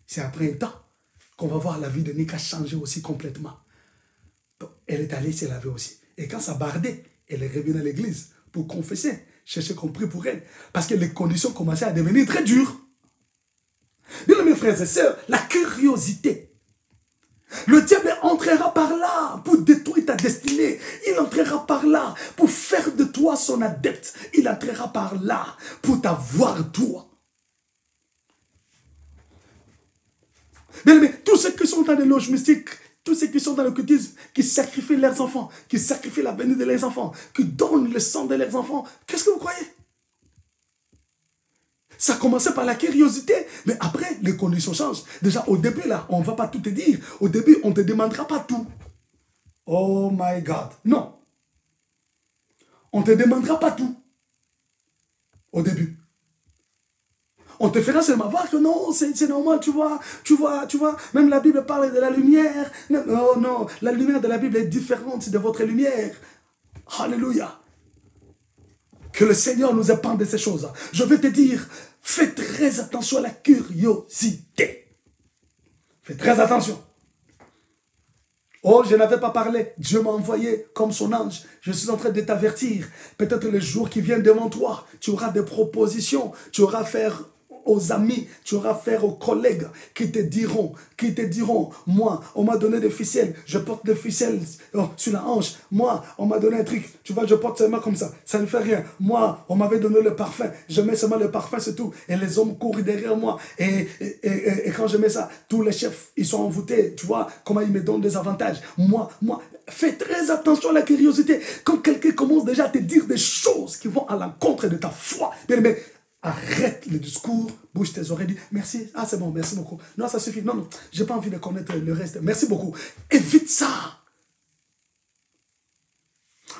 C'est après un temps qu'on va voir la vie de Nick a changé aussi complètement. Donc, elle est allée se laver aussi. Et quand ça bardait, elle est revenue à l'église pour confesser, chercher qu'on prie pour elle. Parce que les conditions commençaient à devenir très dures. Bien, mes frères et sœurs, la curiosité. Le diable entrera par là pour détruire ta destinée. Il entrera par là pour faire de toi son adepte. Il entrera par là pour t'avoir toi. Bien, mais tous ceux qui sont dans les loges mystiques, tous ceux qui sont dans l'occultisme, qui sacrifient leurs enfants, qui sacrifient l'avenir de leurs enfants, qui donnent le sang de leurs enfants, qu'est-ce que vous croyez? Ça commençait par la curiosité, mais après, les conditions changent. Déjà, au début, là, on ne va pas tout te dire. Au début, on ne te demandera pas tout. Oh my God. Non. On ne te demandera pas tout. Au début. On te fera seulement voir que non, c'est normal, tu vois, même la Bible parle de la lumière. Non, non, la lumière de la Bible est différente de votre lumière. Alléluia. Que le Seigneur nous épargne de ces choses. Je vais te dire, fais très attention à la curiosité. Fais très attention. Oh, je n'avais pas parlé. Dieu m'a envoyé comme son ange. Je suis en train de t'avertir. Peut-être le jour qui vient devant toi, tu auras des propositions. Tu auras affaire aux amis, tu auras affaire aux collègues qui te diront, moi, on m'a donné des ficelles, je porte des ficelles sur la hanche. Moi, on m'a donné un truc, tu vois, je porte seulement comme ça ne fait rien. Moi, on m'avait donné le parfum, je mets seulement le parfum, c'est tout. Et les hommes courent derrière moi. Et quand je mets ça, tous les chefs, ils sont envoûtés, tu vois, comment ils me donnent des avantages. Moi, fais très attention à la curiosité. Quand quelqu'un commence déjà à te dire des choses qui vont à l'encontre de ta foi, bien aimé, arrête le discours, bouge tes oreilles, dis merci, ah c'est bon, merci beaucoup. Non, ça suffit, non, j'ai pas envie de connaître le reste, merci beaucoup. Évite ça.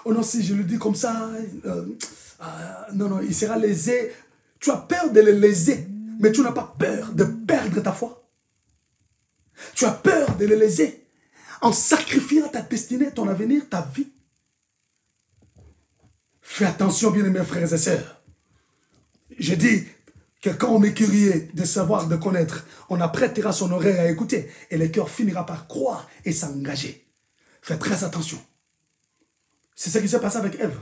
Oh non, si je le dis comme ça, non, il sera lésé. Tu as peur de le léser, mais tu n'as pas peur de perdre ta foi. Tu as peur de le léser en sacrifiant ta destinée, ton avenir, ta vie. Fais attention, bien-aimés frères et sœurs. Je dis que quand on est curieux de savoir, de connaître, on apprêtera son oreille à écouter et le cœur finira par croire et s'engager. Faites très attention. C'est ce qui s'est passé avec Ève.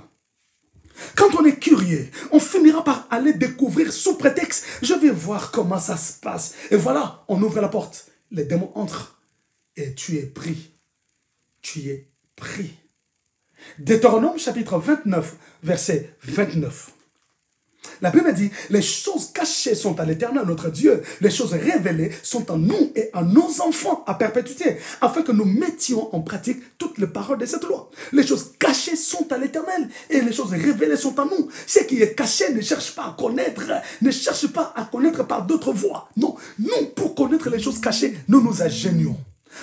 Quand on est curieux, on finira par aller découvrir sous prétexte, je vais voir comment ça se passe. Et voilà, on ouvre la porte. Les démons entrent et tu es pris. Tu es pris. Deutéronome chapitre 29, verset 29. La Bible dit, les choses cachées sont à l'Éternel, notre Dieu. Les choses révélées sont en nous et en nos enfants à perpétuité, afin que nous mettions en pratique toutes les paroles de cette loi. Les choses cachées sont à l'Éternel et les choses révélées sont en nous. Ce qui est caché ne cherche pas à connaître, ne cherche pas à connaître par d'autres voies. Non, nous, pour connaître les choses cachées, nous nous ingénions.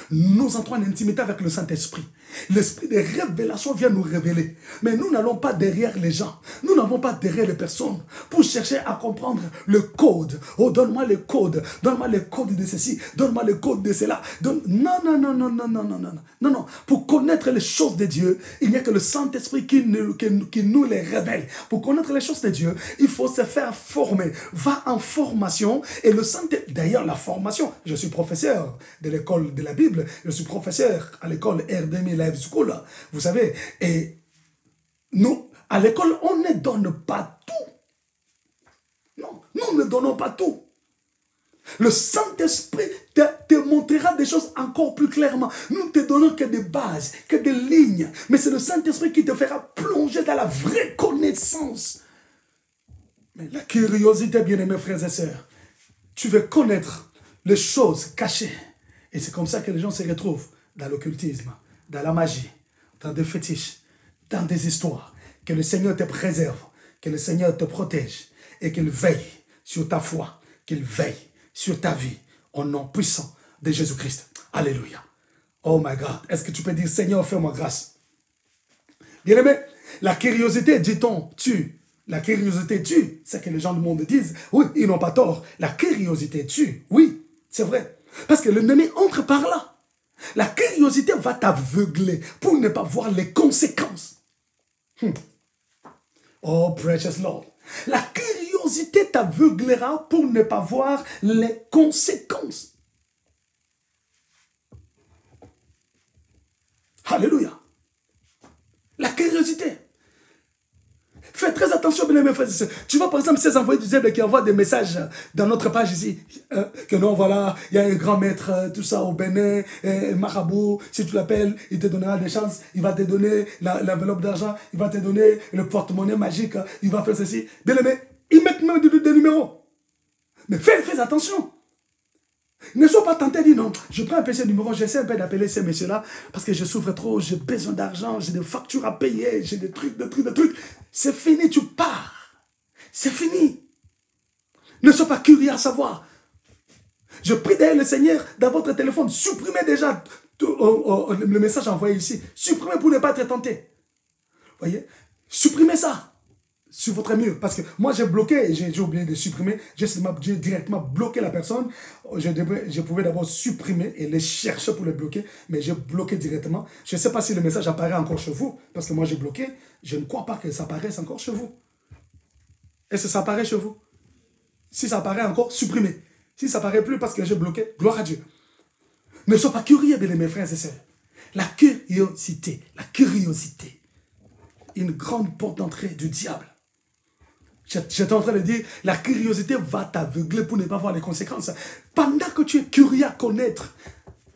Nous entrons en intimité avec le Saint-Esprit. L'esprit de révélation vient nous révéler. Mais nous n'allons pas derrière les gens. Nous n'avons pas derrière les personnes pour chercher à comprendre le code. Oh, donne-moi le code. Donne-moi le code de ceci. Donne-moi le code de cela. Non. Pour connaître les choses de Dieu, il n'y a que le Saint-Esprit qui nous les révèle. Pour connaître les choses de Dieu, il faut se faire former. Va en formation. Et le Saint-Esprit, d'ailleurs, la formation, je suis professeur de l'école de la Bible. Je suis professeur à l'école R2000 Life School. Vous savez, et nous, à l'école, on ne donne pas tout. Non, nous ne donnons pas tout. Le Saint-Esprit te montrera des choses encore plus clairement. Nous ne te donnons que des bases, que des lignes. Mais c'est le Saint-Esprit qui te fera plonger dans la vraie connaissance. Mais la curiosité, bien-aimés frères et sœurs, tu veux connaître les choses cachées. Et c'est comme ça que les gens se retrouvent dans l'occultisme, dans la magie, dans des fétiches, dans des histoires. Que le Seigneur te préserve, que le Seigneur te protège et qu'il veille sur ta foi, qu'il veille sur ta vie au nom puissant de Jésus-Christ. Alléluia. Oh my God. Est-ce que tu peux dire, Seigneur, fais-moi grâce? Bien-aimé, la curiosité, dit-on, tue. La curiosité tue. C'est que les gens du monde disent. Oui, ils n'ont pas tort. La curiosité tue. Oui, c'est vrai. Parce que l'ennemi entre par là. La curiosité va t'aveugler pour ne pas voir les conséquences. Oh, precious Lord. La curiosité t'aveuglera pour ne pas voir les conséquences. Alléluia. La curiosité. Fais très attention, bien mes frères et sœurs. Tu vois, par exemple, ces envoyés du diable qui envoient des messages dans notre page ici, que non, voilà, il y a un grand maître, tout ça, au Bénin, marabout, si tu l'appelles, il te donnera des chances, il va te donner l'enveloppe d'argent, il va te donner le porte-monnaie magique, il va faire ceci. Bien aimé, ils mettent même des numéros. Mais fais attention. Ne sois pas tenté de dire non, je prends un peu ce numéro, j'essaie un peu d'appeler ces messieurs-là parce que je souffre trop, j'ai besoin d'argent, j'ai des factures à payer, j'ai des trucs. C'est fini, tu pars. C'est fini. Ne sois pas curieux à savoir. Je prie d'ailleurs le Seigneur dans votre téléphone, supprimez déjà le message envoyé ici. Supprimez pour ne pas être tenté. Voyez? Supprimez ça sur votre mur. Parce que moi, j'ai bloqué, j'ai oublié de supprimer. J'ai directement bloqué la personne. Je pouvais d'abord supprimer et les chercher pour les bloquer, mais j'ai bloqué directement. Je ne sais pas si le message apparaît encore chez vous, parce que moi, j'ai bloqué. Je ne crois pas que ça apparaisse encore chez vous. Est-ce que ça apparaît chez vous? Si ça apparaît encore, supprimez. Si ça apparaît plus parce que j'ai bloqué, gloire à Dieu. Ne sois pas curieux, bien mes frères et sœurs. La curiosité, une grande porte d'entrée du diable. J'étais en train de dire, la curiosité va t'aveugler pour ne pas voir les conséquences. Pendant que tu es curieux à connaître,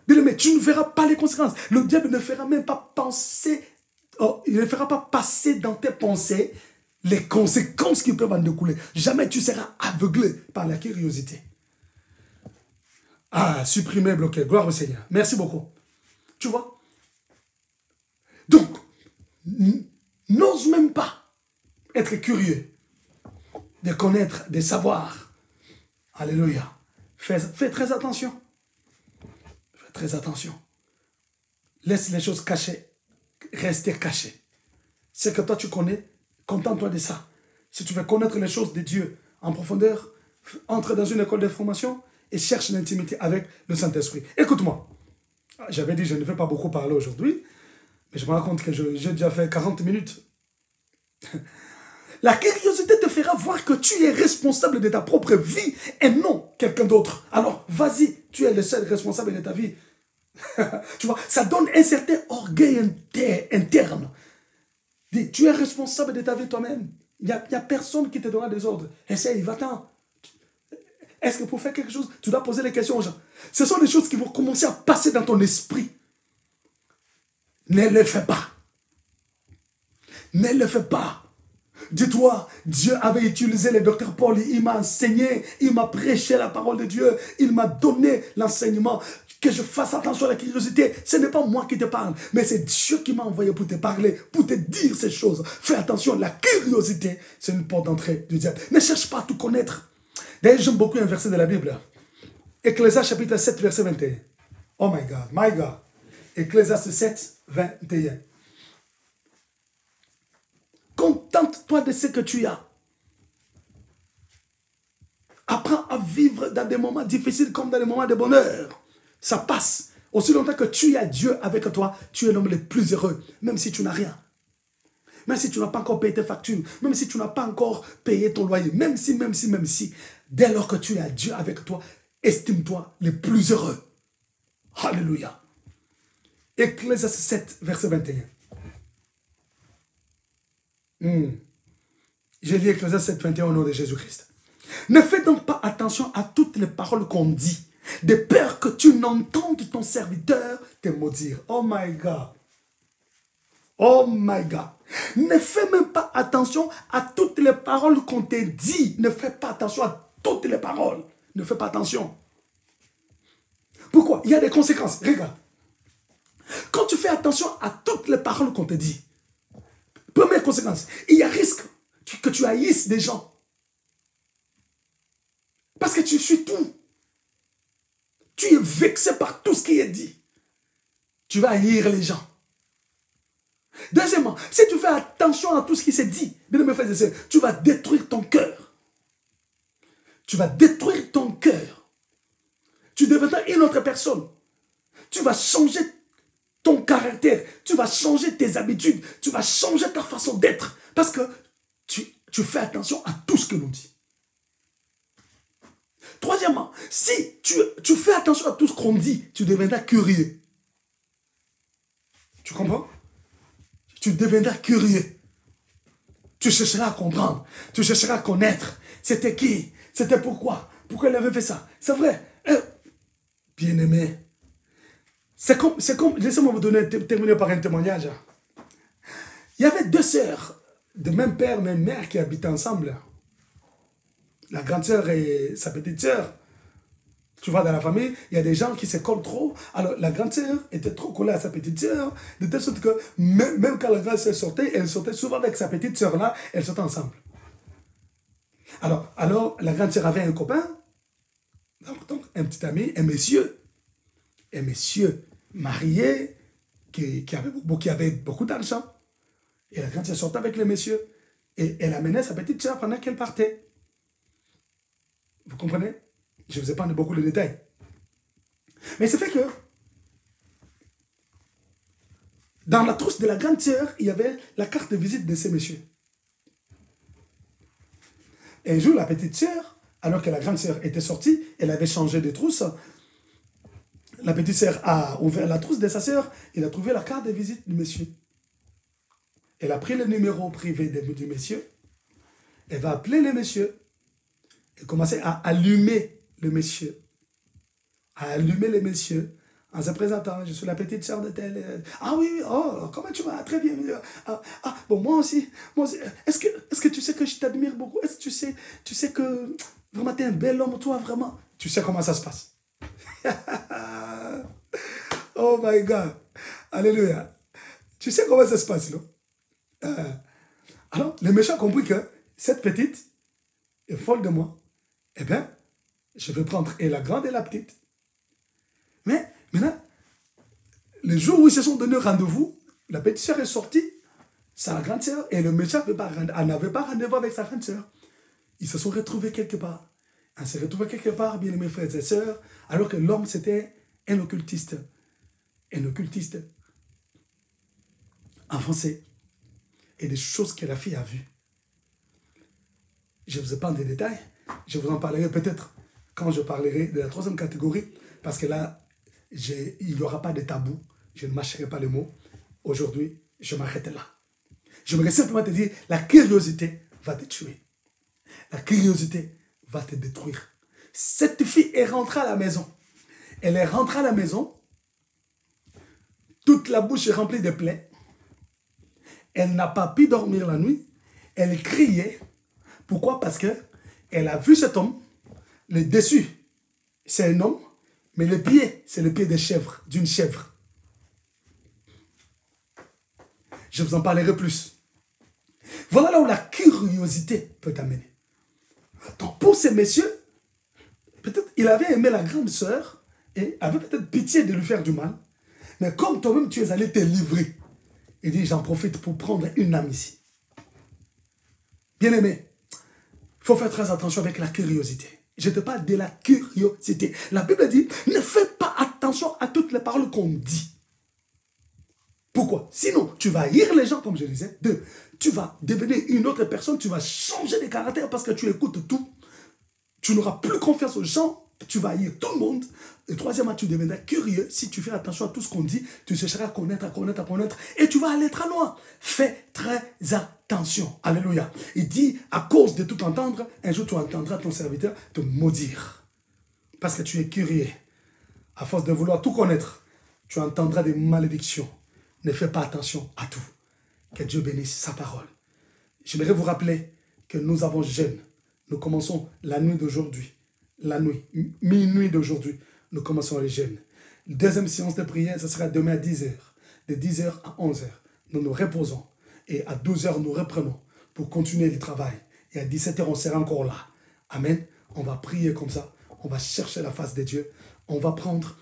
mais tu ne verras pas les conséquences. Le diable ne fera même pas penser, il ne fera pas passer dans tes pensées les conséquences qui peuvent en découler. Jamais tu seras aveuglé par la curiosité. Ah, supprimer, bloquer. Gloire au Seigneur. Merci beaucoup. Tu vois? Donc, n'ose même pas être curieux, de connaître, de savoir. Alléluia. Fais très attention. Fais très attention. Laisse les choses cachées, rester cachées. Ce que toi tu connais, contente-toi de ça. Si tu veux connaître les choses de Dieu en profondeur, entre dans une école de formation et cherche l'intimité avec le Saint-Esprit. Écoute-moi. J'avais dit je ne vais pas beaucoup parler aujourd'hui, mais je me rends compte que j'ai déjà fait 40 minutes. La curiosité te fera voir que tu es responsable de ta propre vie et non quelqu'un d'autre. Alors, vas-y, tu es le seul responsable de ta vie. Tu vois, ça donne un certain orgueil interne. Dis, tu es responsable de ta vie toi-même. Il n'y a personne qui te donnera des ordres. Essaye, va-t'en. Est-ce que pour faire quelque chose, tu dois poser les questions aux gens? Ce sont des choses qui vont commencer à passer dans ton esprit. Ne le fais pas. Ne le fais pas. Dis-toi, Dieu avait utilisé le docteur Paul, il m'a enseigné, il m'a prêché la parole de Dieu, il m'a donné l'enseignement, que je fasse attention à la curiosité. Ce n'est pas moi qui te parle, mais c'est Dieu qui m'a envoyé pour te parler, pour te dire ces choses. Fais attention, la curiosité, c'est une porte d'entrée du diable. Ne cherche pas à tout connaître. D'ailleurs, j'aime beaucoup un verset de la Bible. Ecclésiaste chapitre 7, verset 21. Oh my God, my God. Ecclésiaste 7, 21. Contente-toi de ce que tu as. Apprends à vivre dans des moments difficiles comme dans des moments de bonheur. Ça passe. Aussi longtemps que tu as Dieu avec toi, tu es l'homme le plus heureux, même si tu n'as rien. Même si tu n'as pas encore payé tes factures, même si tu n'as pas encore payé ton loyer, même si, dès lors que tu as Dieu avec toi, estime-toi le plus heureux. Alléluia. Ecclésiaste 7, verset 21. J'ai lu Ecclésiaste 7, 21 au nom de Jésus-Christ. Ne fais donc pas attention à toutes les paroles qu'on dit, de peur que tu n'entendes ton serviteur te maudire. Oh my God. Oh my God. Ne fais même pas attention à toutes les paroles qu'on te dit. Ne fais pas attention à toutes les paroles. ne fais pas attention. Pourquoi? Il y a des conséquences. Regarde. Quand tu fais attention à toutes les paroles qu'on te dit, première conséquence, il y a risque que tu haïsses des gens. Parce que tu suis tout. Tu es vexé par tout ce qui est dit. Tu vas haïr les gens. Deuxièmement, si tu fais attention à tout ce qui s'est dit, bien mes frères et sœurs, tu vas détruire ton cœur. Tu vas détruire ton cœur. Tu deviendras une autre personne. Tu vas changer ton caractère. Tu vas changer tes habitudes. Tu vas changer ta façon d'être. Parce que tu fais attention à tout ce que l'on dit. Troisièmement, si tu fais attention à tout ce qu'on dit, tu deviendras curieux. Tu comprends? Tu deviendras curieux. Tu chercheras à comprendre. Tu chercheras à connaître. C'était qui? C'était pourquoi? Pourquoi il avait fait ça? C'est vrai. Bien-aimé. C'est comme, laissez-moi vous terminer par un témoignage. Il y avait deux sœurs, de même père, même mère, qui habitaient ensemble. La grande sœur et sa petite sœur. Tu vois, dans la famille, il y a des gens qui se collent trop. Alors, la grande sœur était trop collée à sa petite sœur, de telle sorte que même quand la grande sœur sortait, elle sortait souvent avec sa petite sœur là, elles sortaient ensemble. Alors la grande sœur avait un copain, donc un petit ami, un monsieur marié, qui avait beaucoup d'argent. Et la grande sœur sortait avec le monsieur. Et elle amenait sa petite sœur pendant qu'elle partait. Vous comprenez? Je ne vous épargne beaucoup de détails. Mais c'est fait que dans la trousse de la grande sœur, il y avait la carte de visite de ces messieurs. Et un jour, la petite sœur, alors que la grande sœur était sortie, elle avait changé de trousse. La petite sœur a ouvert la trousse de sa sœur, elle a trouvé la carte de visite du monsieur. Elle a pris le numéro privé du monsieur, elle va appeler le monsieur, et commencer à allumer le monsieur. En se présentant, je suis la petite sœur de tel. Ah oui, oh, comment tu vas? Très bien. Bon, moi aussi. Est-ce que tu sais que je t'admire beaucoup? Est-ce que tu sais que vraiment tu es un bel homme, toi, vraiment? Tu sais comment ça se passe. Oh my God. Alléluia. Tu sais comment ça se passe, non? Alors, le méchant a compris que cette petite est folle de moi. Eh bien, je vais prendre et la grande et la petite. Mais maintenant, le jour où ils se sont donné rendez-vous, la petite sœur est sortie, c'est la grande sœur, et le méchant n'avait pas rendez-vous avec sa grande sœur. Ils se sont retrouvés quelque part. On s'est retrouvés quelque part, bien aimés frères et sœurs, alors que l'homme c'était un occultiste. Un occultiste avancé. Et des choses que la fille a vues. Je ne vous ai pas des détails. Je vous en parlerai peut-être quand je parlerai de la troisième catégorie, parce que là, il n'y aura pas de tabou. Je ne mâcherai pas les mots. Aujourd'hui, je m'arrête là. Je voudrais simplement te dire, la curiosité va te tuer. La curiosité va te détruire. Cette fille est rentrée à la maison. Elle est rentrée à la maison. Toute la bouche est remplie de plaies. Elle n'a pas pu dormir la nuit. Elle criait. Pourquoi? Parce qu'elle a vu cet homme. Le dessus, c'est un homme. Mais le pied, c'est le pied d'une chèvre. Je vous en parlerai plus. Voilà là où la curiosité peut t'amener. Donc pour ces messieurs, peut-être il avait aimé la grande sœur et avait peut-être pitié de lui faire du mal. Mais comme toi-même tu es allé te livrer, il dit j'en profite pour prendre une âme ici. Bien aimé, il faut faire très attention avec la curiosité. Je te parle de la curiosité. La Bible dit, ne fais pas attention à toutes les paroles qu'on dit. Pourquoi? Sinon, tu vas haïr les gens, comme je disais. Deux, tu vas devenir une autre personne, tu vas changer de caractère parce que tu écoutes tout. Tu n'auras plus confiance aux gens, tu vas haïr tout le monde. Et troisièmement, tu deviendras curieux. Si tu fais attention à tout ce qu'on dit, tu chercheras à connaître, et tu vas aller très loin. Fais très attention. Alléluia. Il dit, à cause de tout entendre, un jour tu entendras ton serviteur te maudire. Parce que tu es curieux. À force de vouloir tout connaître, tu entendras des malédictions. Ne fais pas attention à tout. Que Dieu bénisse sa parole. J'aimerais vous rappeler que nous avons jeûne. Nous commençons la nuit d'aujourd'hui. la nuit, minuit d'aujourd'hui, nous commençons les jeûnes. La deuxième séance de prière, ce sera demain à 10h. De 10h à 11h, nous nous reposons. Et à 12h, nous reprenons pour continuer le travail. Et à 17h, on sera encore là. Amen. On va prier comme ça. On va chercher la face de Dieu. On va prendre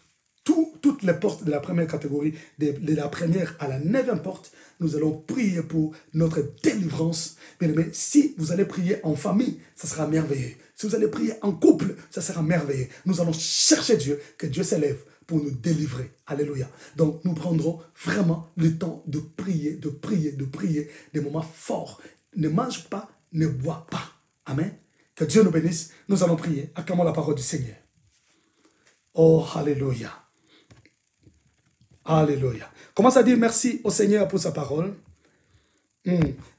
toutes les portes de la première catégorie, de la première à la 9e porte. Nous allons prier pour notre délivrance. Bien aimé, si vous allez prier en famille, ça sera merveilleux. Si vous allez prier en couple, ça sera merveilleux. Nous allons chercher Dieu, que Dieu s'élève pour nous délivrer. Alléluia. Donc, nous prendrons vraiment le temps de prier, de prier, de prier, des moments forts. Ne mange pas, ne bois pas. Amen. Que Dieu nous bénisse. Nous allons prier. Acclamons la parole du Seigneur. Oh, alléluia. Alléluia. Commence à dire merci au Seigneur pour sa parole.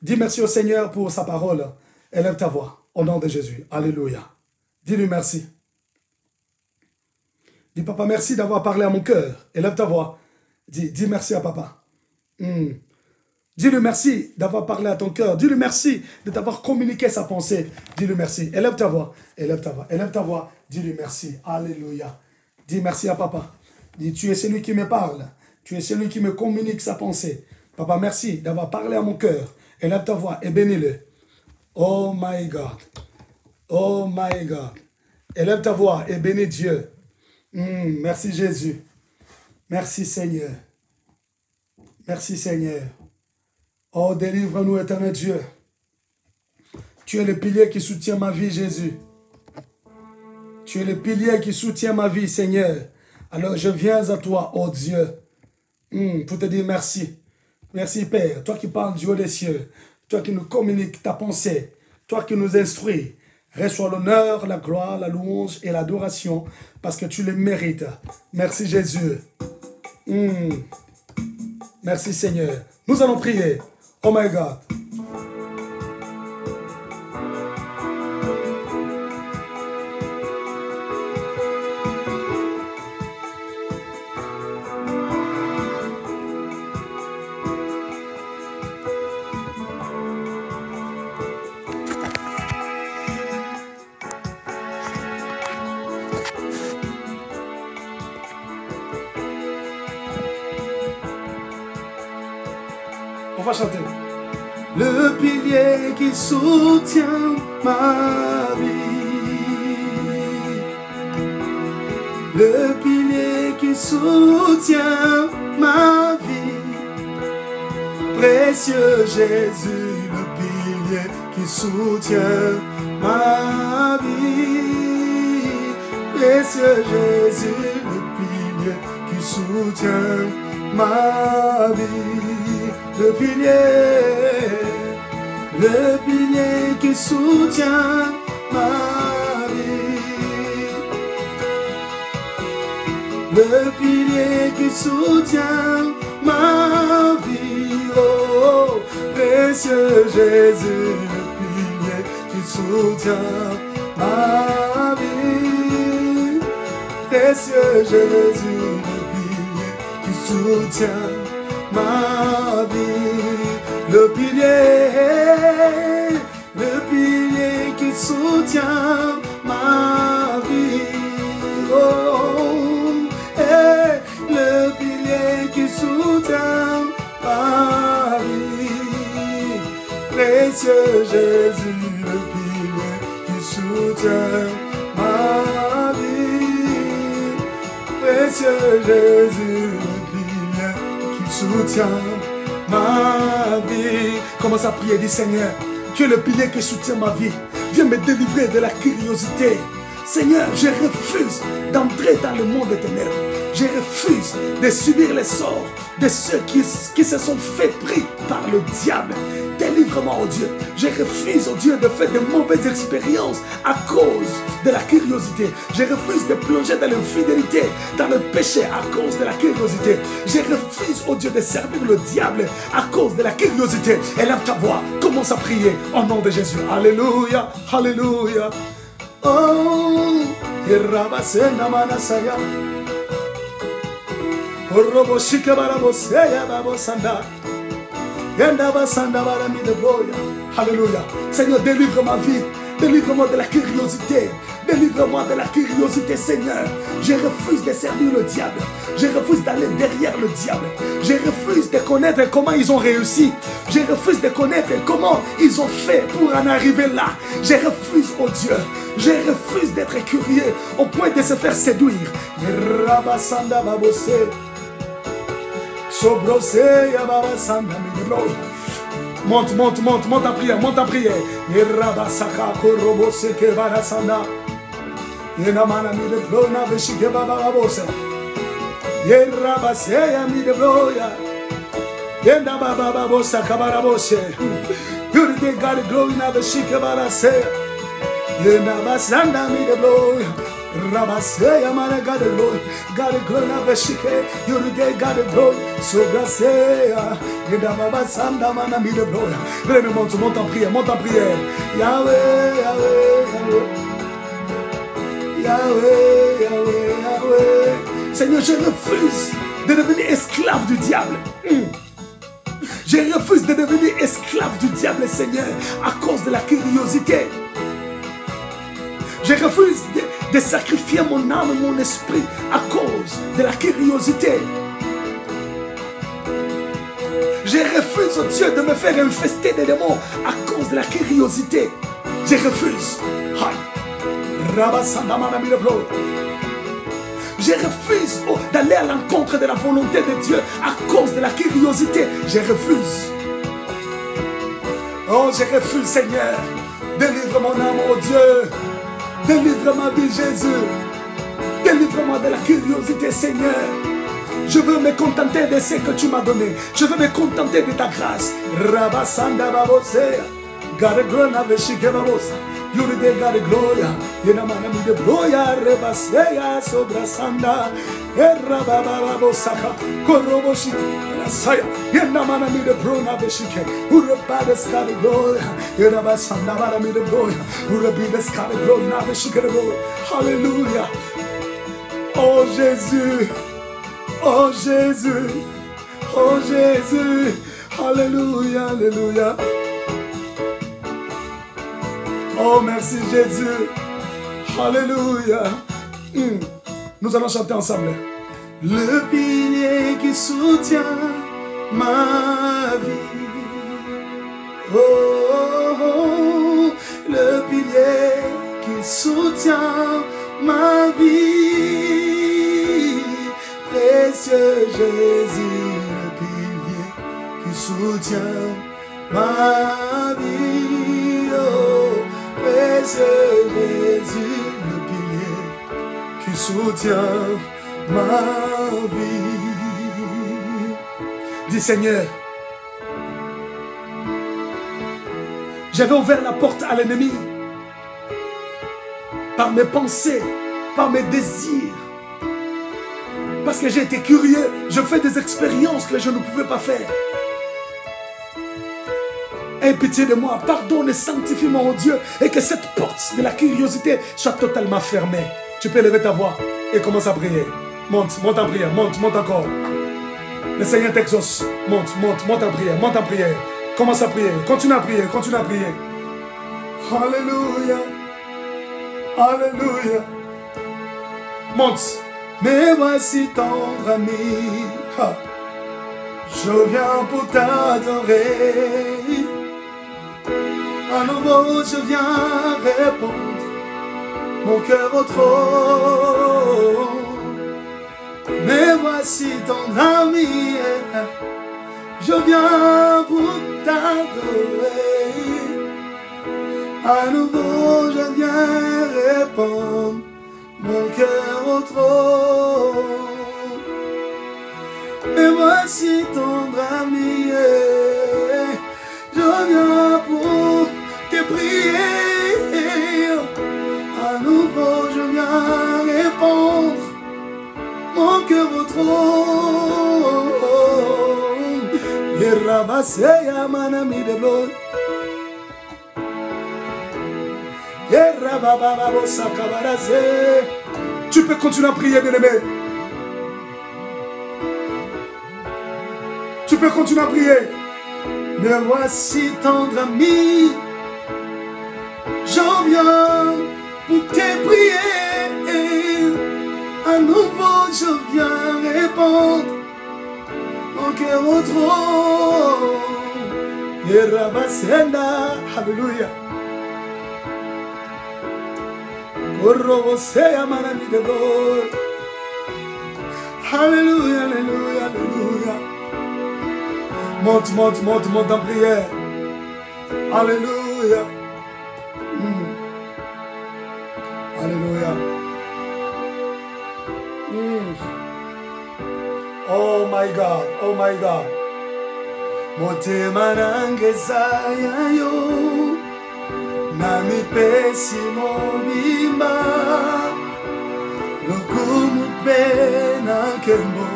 Dis merci au Seigneur pour sa parole. Élève ta voix au nom de Jésus. Alléluia. Dis-lui merci. Dis papa, merci d'avoir parlé à mon cœur. Élève ta voix. Dis merci à papa. Dis-lui merci d'avoir parlé à ton cœur. Dis-lui merci de t'avoir communiqué sa pensée. Dis-lui merci. Élève ta voix. Élève ta voix. Élève ta voix. Dis-lui merci. Alléluia. Dis merci à papa. Dis, tu es celui qui me parle. Tu es celui qui me communique sa pensée. Papa, merci d'avoir parlé à mon cœur. Élève ta voix et bénis-le. Oh my God. Oh my God. Élève ta voix et bénis Dieu. Merci Jésus. Merci Seigneur. Merci Seigneur. Oh, délivre-nous, éternel Dieu. Tu es le pilier qui soutient ma vie, Jésus. Tu es le pilier qui soutient ma vie, Seigneur. Alors je viens à toi, oh Dieu, pour te dire merci. Merci Père, toi qui parles du haut des cieux, toi qui nous communiques ta pensée, toi qui nous instruis. Reçois l'honneur, la gloire, la louange et l'adoration parce que tu le mérites. Merci Jésus. Merci Seigneur. Nous allons prier. Oh my God. On va chanter. Le pilier qui soutient ma vie. Le pilier qui soutient ma vie. Précieux Jésus, le pilier qui soutient ma vie. Précieux Jésus, le pilier qui soutient ma vie. Le pilier qui soutient ma vie. Le pilier qui soutient ma vie. Oh, précieux Jésus, le pilier qui soutient ma vie. Précieux Jésus, le pilier qui soutient ma vie. Le pilier qui soutient ma vie. Oh, le pilier qui soutient ma vie. Précieux Jésus, le pilier qui soutient ma vie. Précieux Jésus, le pilier qui soutient ma vie. Commence à prier, dis Seigneur, tu es le pilier qui soutient ma vie. Viens me délivrer de la curiosité. Seigneur, je refuse d'entrer dans le monde des ténèbres. Je refuse de subir les sorts de ceux qui se sont fait pris par le diable. Délivre-moi, oh Dieu. Je refuse, oh Dieu, de faire de mauvaises expériences à cause de la curiosité. Je refuse de plonger dans l'infidélité, dans le péché à cause de la curiosité. Je refuse, oh Dieu, de servir le diable à cause de la curiosité. Élève ta voix, commence à prier au nom de Jésus. Alléluia, alléluia. Oh, Irabasena Manasaya. Oroboshika Baraboseya Babosanda. Alléluia. Seigneur, délivre ma vie Délivre-moi de la curiosité. Délivre-moi de la curiosité, Seigneur. Je refuse de servir le diable. Je refuse d'aller derrière le diable. Je refuse de connaître comment ils ont réussi. Je refuse de connaître comment ils ont fait pour en arriver là. Je refuse, oh Dieu. Je refuse d'être curieux au point de se faire séduire. Monte, monte, monte, monte en prière, monte en prière. Rabaseya mana God the glory na veshike yurige God the glory so graceya yenda baba sanda mana mi de glory. Vraiment monte en prière, monte en prière. Yahweh, Yahweh, Yahweh, Yahweh, Yahweh, Yahweh. Seigneur, je refuse de devenir esclave du diable. Je refuse de devenir esclave du diable, Seigneur, à cause de la curiosité. Je refuse de sacrifier mon âme et mon esprit à cause de la curiosité. Je refuse, oh Dieu, de me faire infester des démons à cause de la curiosité. Je refuse. Je refuse d'aller à l'encontre de la volonté de Dieu à cause de la curiosité. Je refuse. Oh, je refuse, Seigneur. Délivre mon âme, oh Dieu. Délivre ma vie, Jésus. Délivre-moi de la curiosité, Seigneur. Je veux me contenter de ce que tu m'as donné. Je veux me contenter de ta grâce. Rabasanda babose. Garegrona veshike babosa. Yuride gare gloria. Yenamana mi de gloria. Rebaseya sobrasanda. Erababa babosaka. Koroboshi. Saya. Yenamana mi de brona veshike. Urabades gare gloria. Yerabasanda mana mi de gloria. Urabides gare gloria veshike de gloria. Hallelujah. Oh Jésus. Oh Jésus, oh Jésus, alléluia, alléluia. Oh merci Jésus, alléluia. Nous allons chanter ensemble. Le pilier qui soutient ma vie. Oh, oh, oh, le pilier qui soutient ma vie. Précieux Jésus, le pilier qui soutient ma vie. Oh, précieux Jésus, le pilier qui soutient ma vie. Dis Seigneur, j'avais ouvert la porte à l'ennemi par mes pensées, par mes désirs. Parce que j'ai été curieux, je fais des expériences que je ne pouvais pas faire. Aie pitié de moi, pardonne et sanctifie-moi, oh Dieu, et que cette porte de la curiosité soit totalement fermée. Tu peux lever ta voix et commence à prier. Monte, monte en prière, monte, monte encore. Le Seigneur t'exauce. Monte, monte, monte en prière, monte en prière. Commence à prier, continue à prier, continue à prier. Alléluia, alléluia. Monte. Mais voici tendre ami, je viens pour t'adorer. À nouveau je viens répondre mon cœur au trône. Mais voici tendre ami, je viens pour t'adorer. À nouveau je viens répondre mon cœur au trône. Et voici tendre ami, je viens pour te prier. À nouveau je viens répondre mon cœur au trône. Et rabasser à mon ami de gloire. Tu peux continuer à prier, bien-aimé. Tu peux continuer à prier. Me voici tendre ami, je viens pour te prier. À nouveau, je viens répondre mon cœur au trône. Yerabasenda, Alléluia. Korobosea manami de God. Alléluia, Alléluia, Alléluia. Monte, monte, monte, monte en prière. Alléluia. Alléluia. Oh my God, oh my God. Motema nangezaya yo nami pesi mobimba lokumu pe na kembo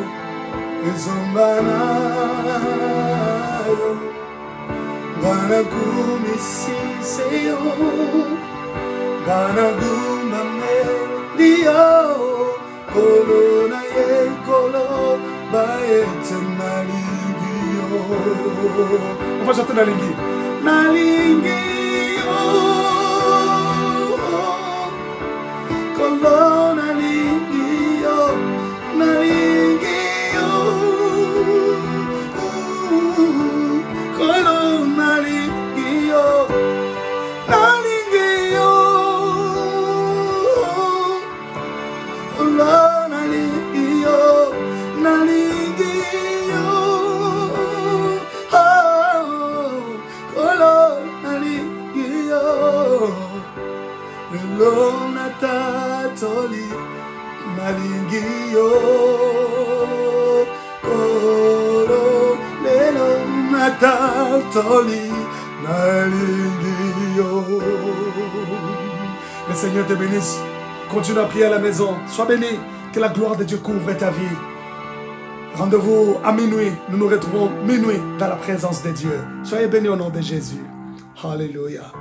ezombana yo gana kumisi seyo gana guma melio kolo na ye kolo baetemali. On va chanter Nalingi. Nalingi, oh, Kolo Nalingi, oh, Nalingi, oh, Kolo Nalingi, oh, Nalingi, oh, Kolo Nalingi, oh, Nalingi. Lona tatoli nalingio kolo lona tatoli nalingio. Le Seigneur te bénisse. Continue à prier à la maison. Sois béni. Que la gloire de Dieu couvre ta vie. Rendez-vous à minuit. Nous nous retrouvons minuit dans la présence de Dieu. Soyez bénis au nom de Jésus. Alléluia.